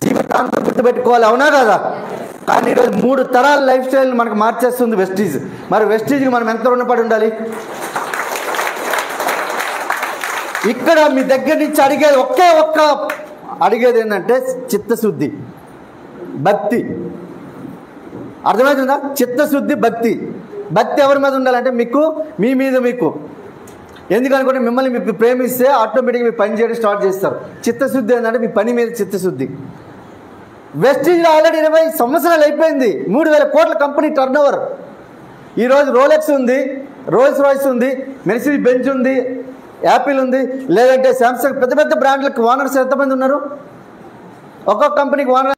జీవితాంతం గుర్తుపెట్టుకోవాలి, అవునా కదా? కానీ ఈరోజు 3 తరాల లైఫ్ స్టైల్ మనకు మార్చేస్తుంది వెస్టీజ్. మరి వెస్టీజ్కి మనం ఎంత రుణపడి ఉండాలి? ఇక్కడ మీ దగ్గర నుంచి అడిగేది ఒక్క అడిగేది ఏంటంటే చిత్తశుద్ధి, భక్తి. అర్థమవుతుందా? చిత్తశుద్ధి, భక్తి. భక్తి ఎవరి మీద ఉండాలంటే మీ మీద మీకు. ఎందుకనుకుంటే మిమ్మల్ని మీకు ప్రేమిస్తే ఆటోమేటిక్గా మీ పని చేయడం స్టార్ట్ చేస్తారు. చిత్తశుద్ధి ఏంటంటే మీ పని మీద చిత్తశుద్ధి. వెస్టీజ్లో ఆల్రెడీ 20 సంవత్సరాలు అయిపోయింది, 3000 కోట్ల కంపెనీ టర్న్ ఓవర్. ఈరోజు రోలెక్స్ ఉంది, రోల్స్ రాయ్స్ ఉంది, మెర్సిడీస్ బెంజ్ ఉంది, యాపిల్ ఉంది, లేదంటే శాంసంగ్, పెద్ద పెద్ద బ్రాండ్లకు ఓనర్స్ ఎంతమంది ఉన్నారు? ఒక్కొక్క కంపెనీకి ఓనర్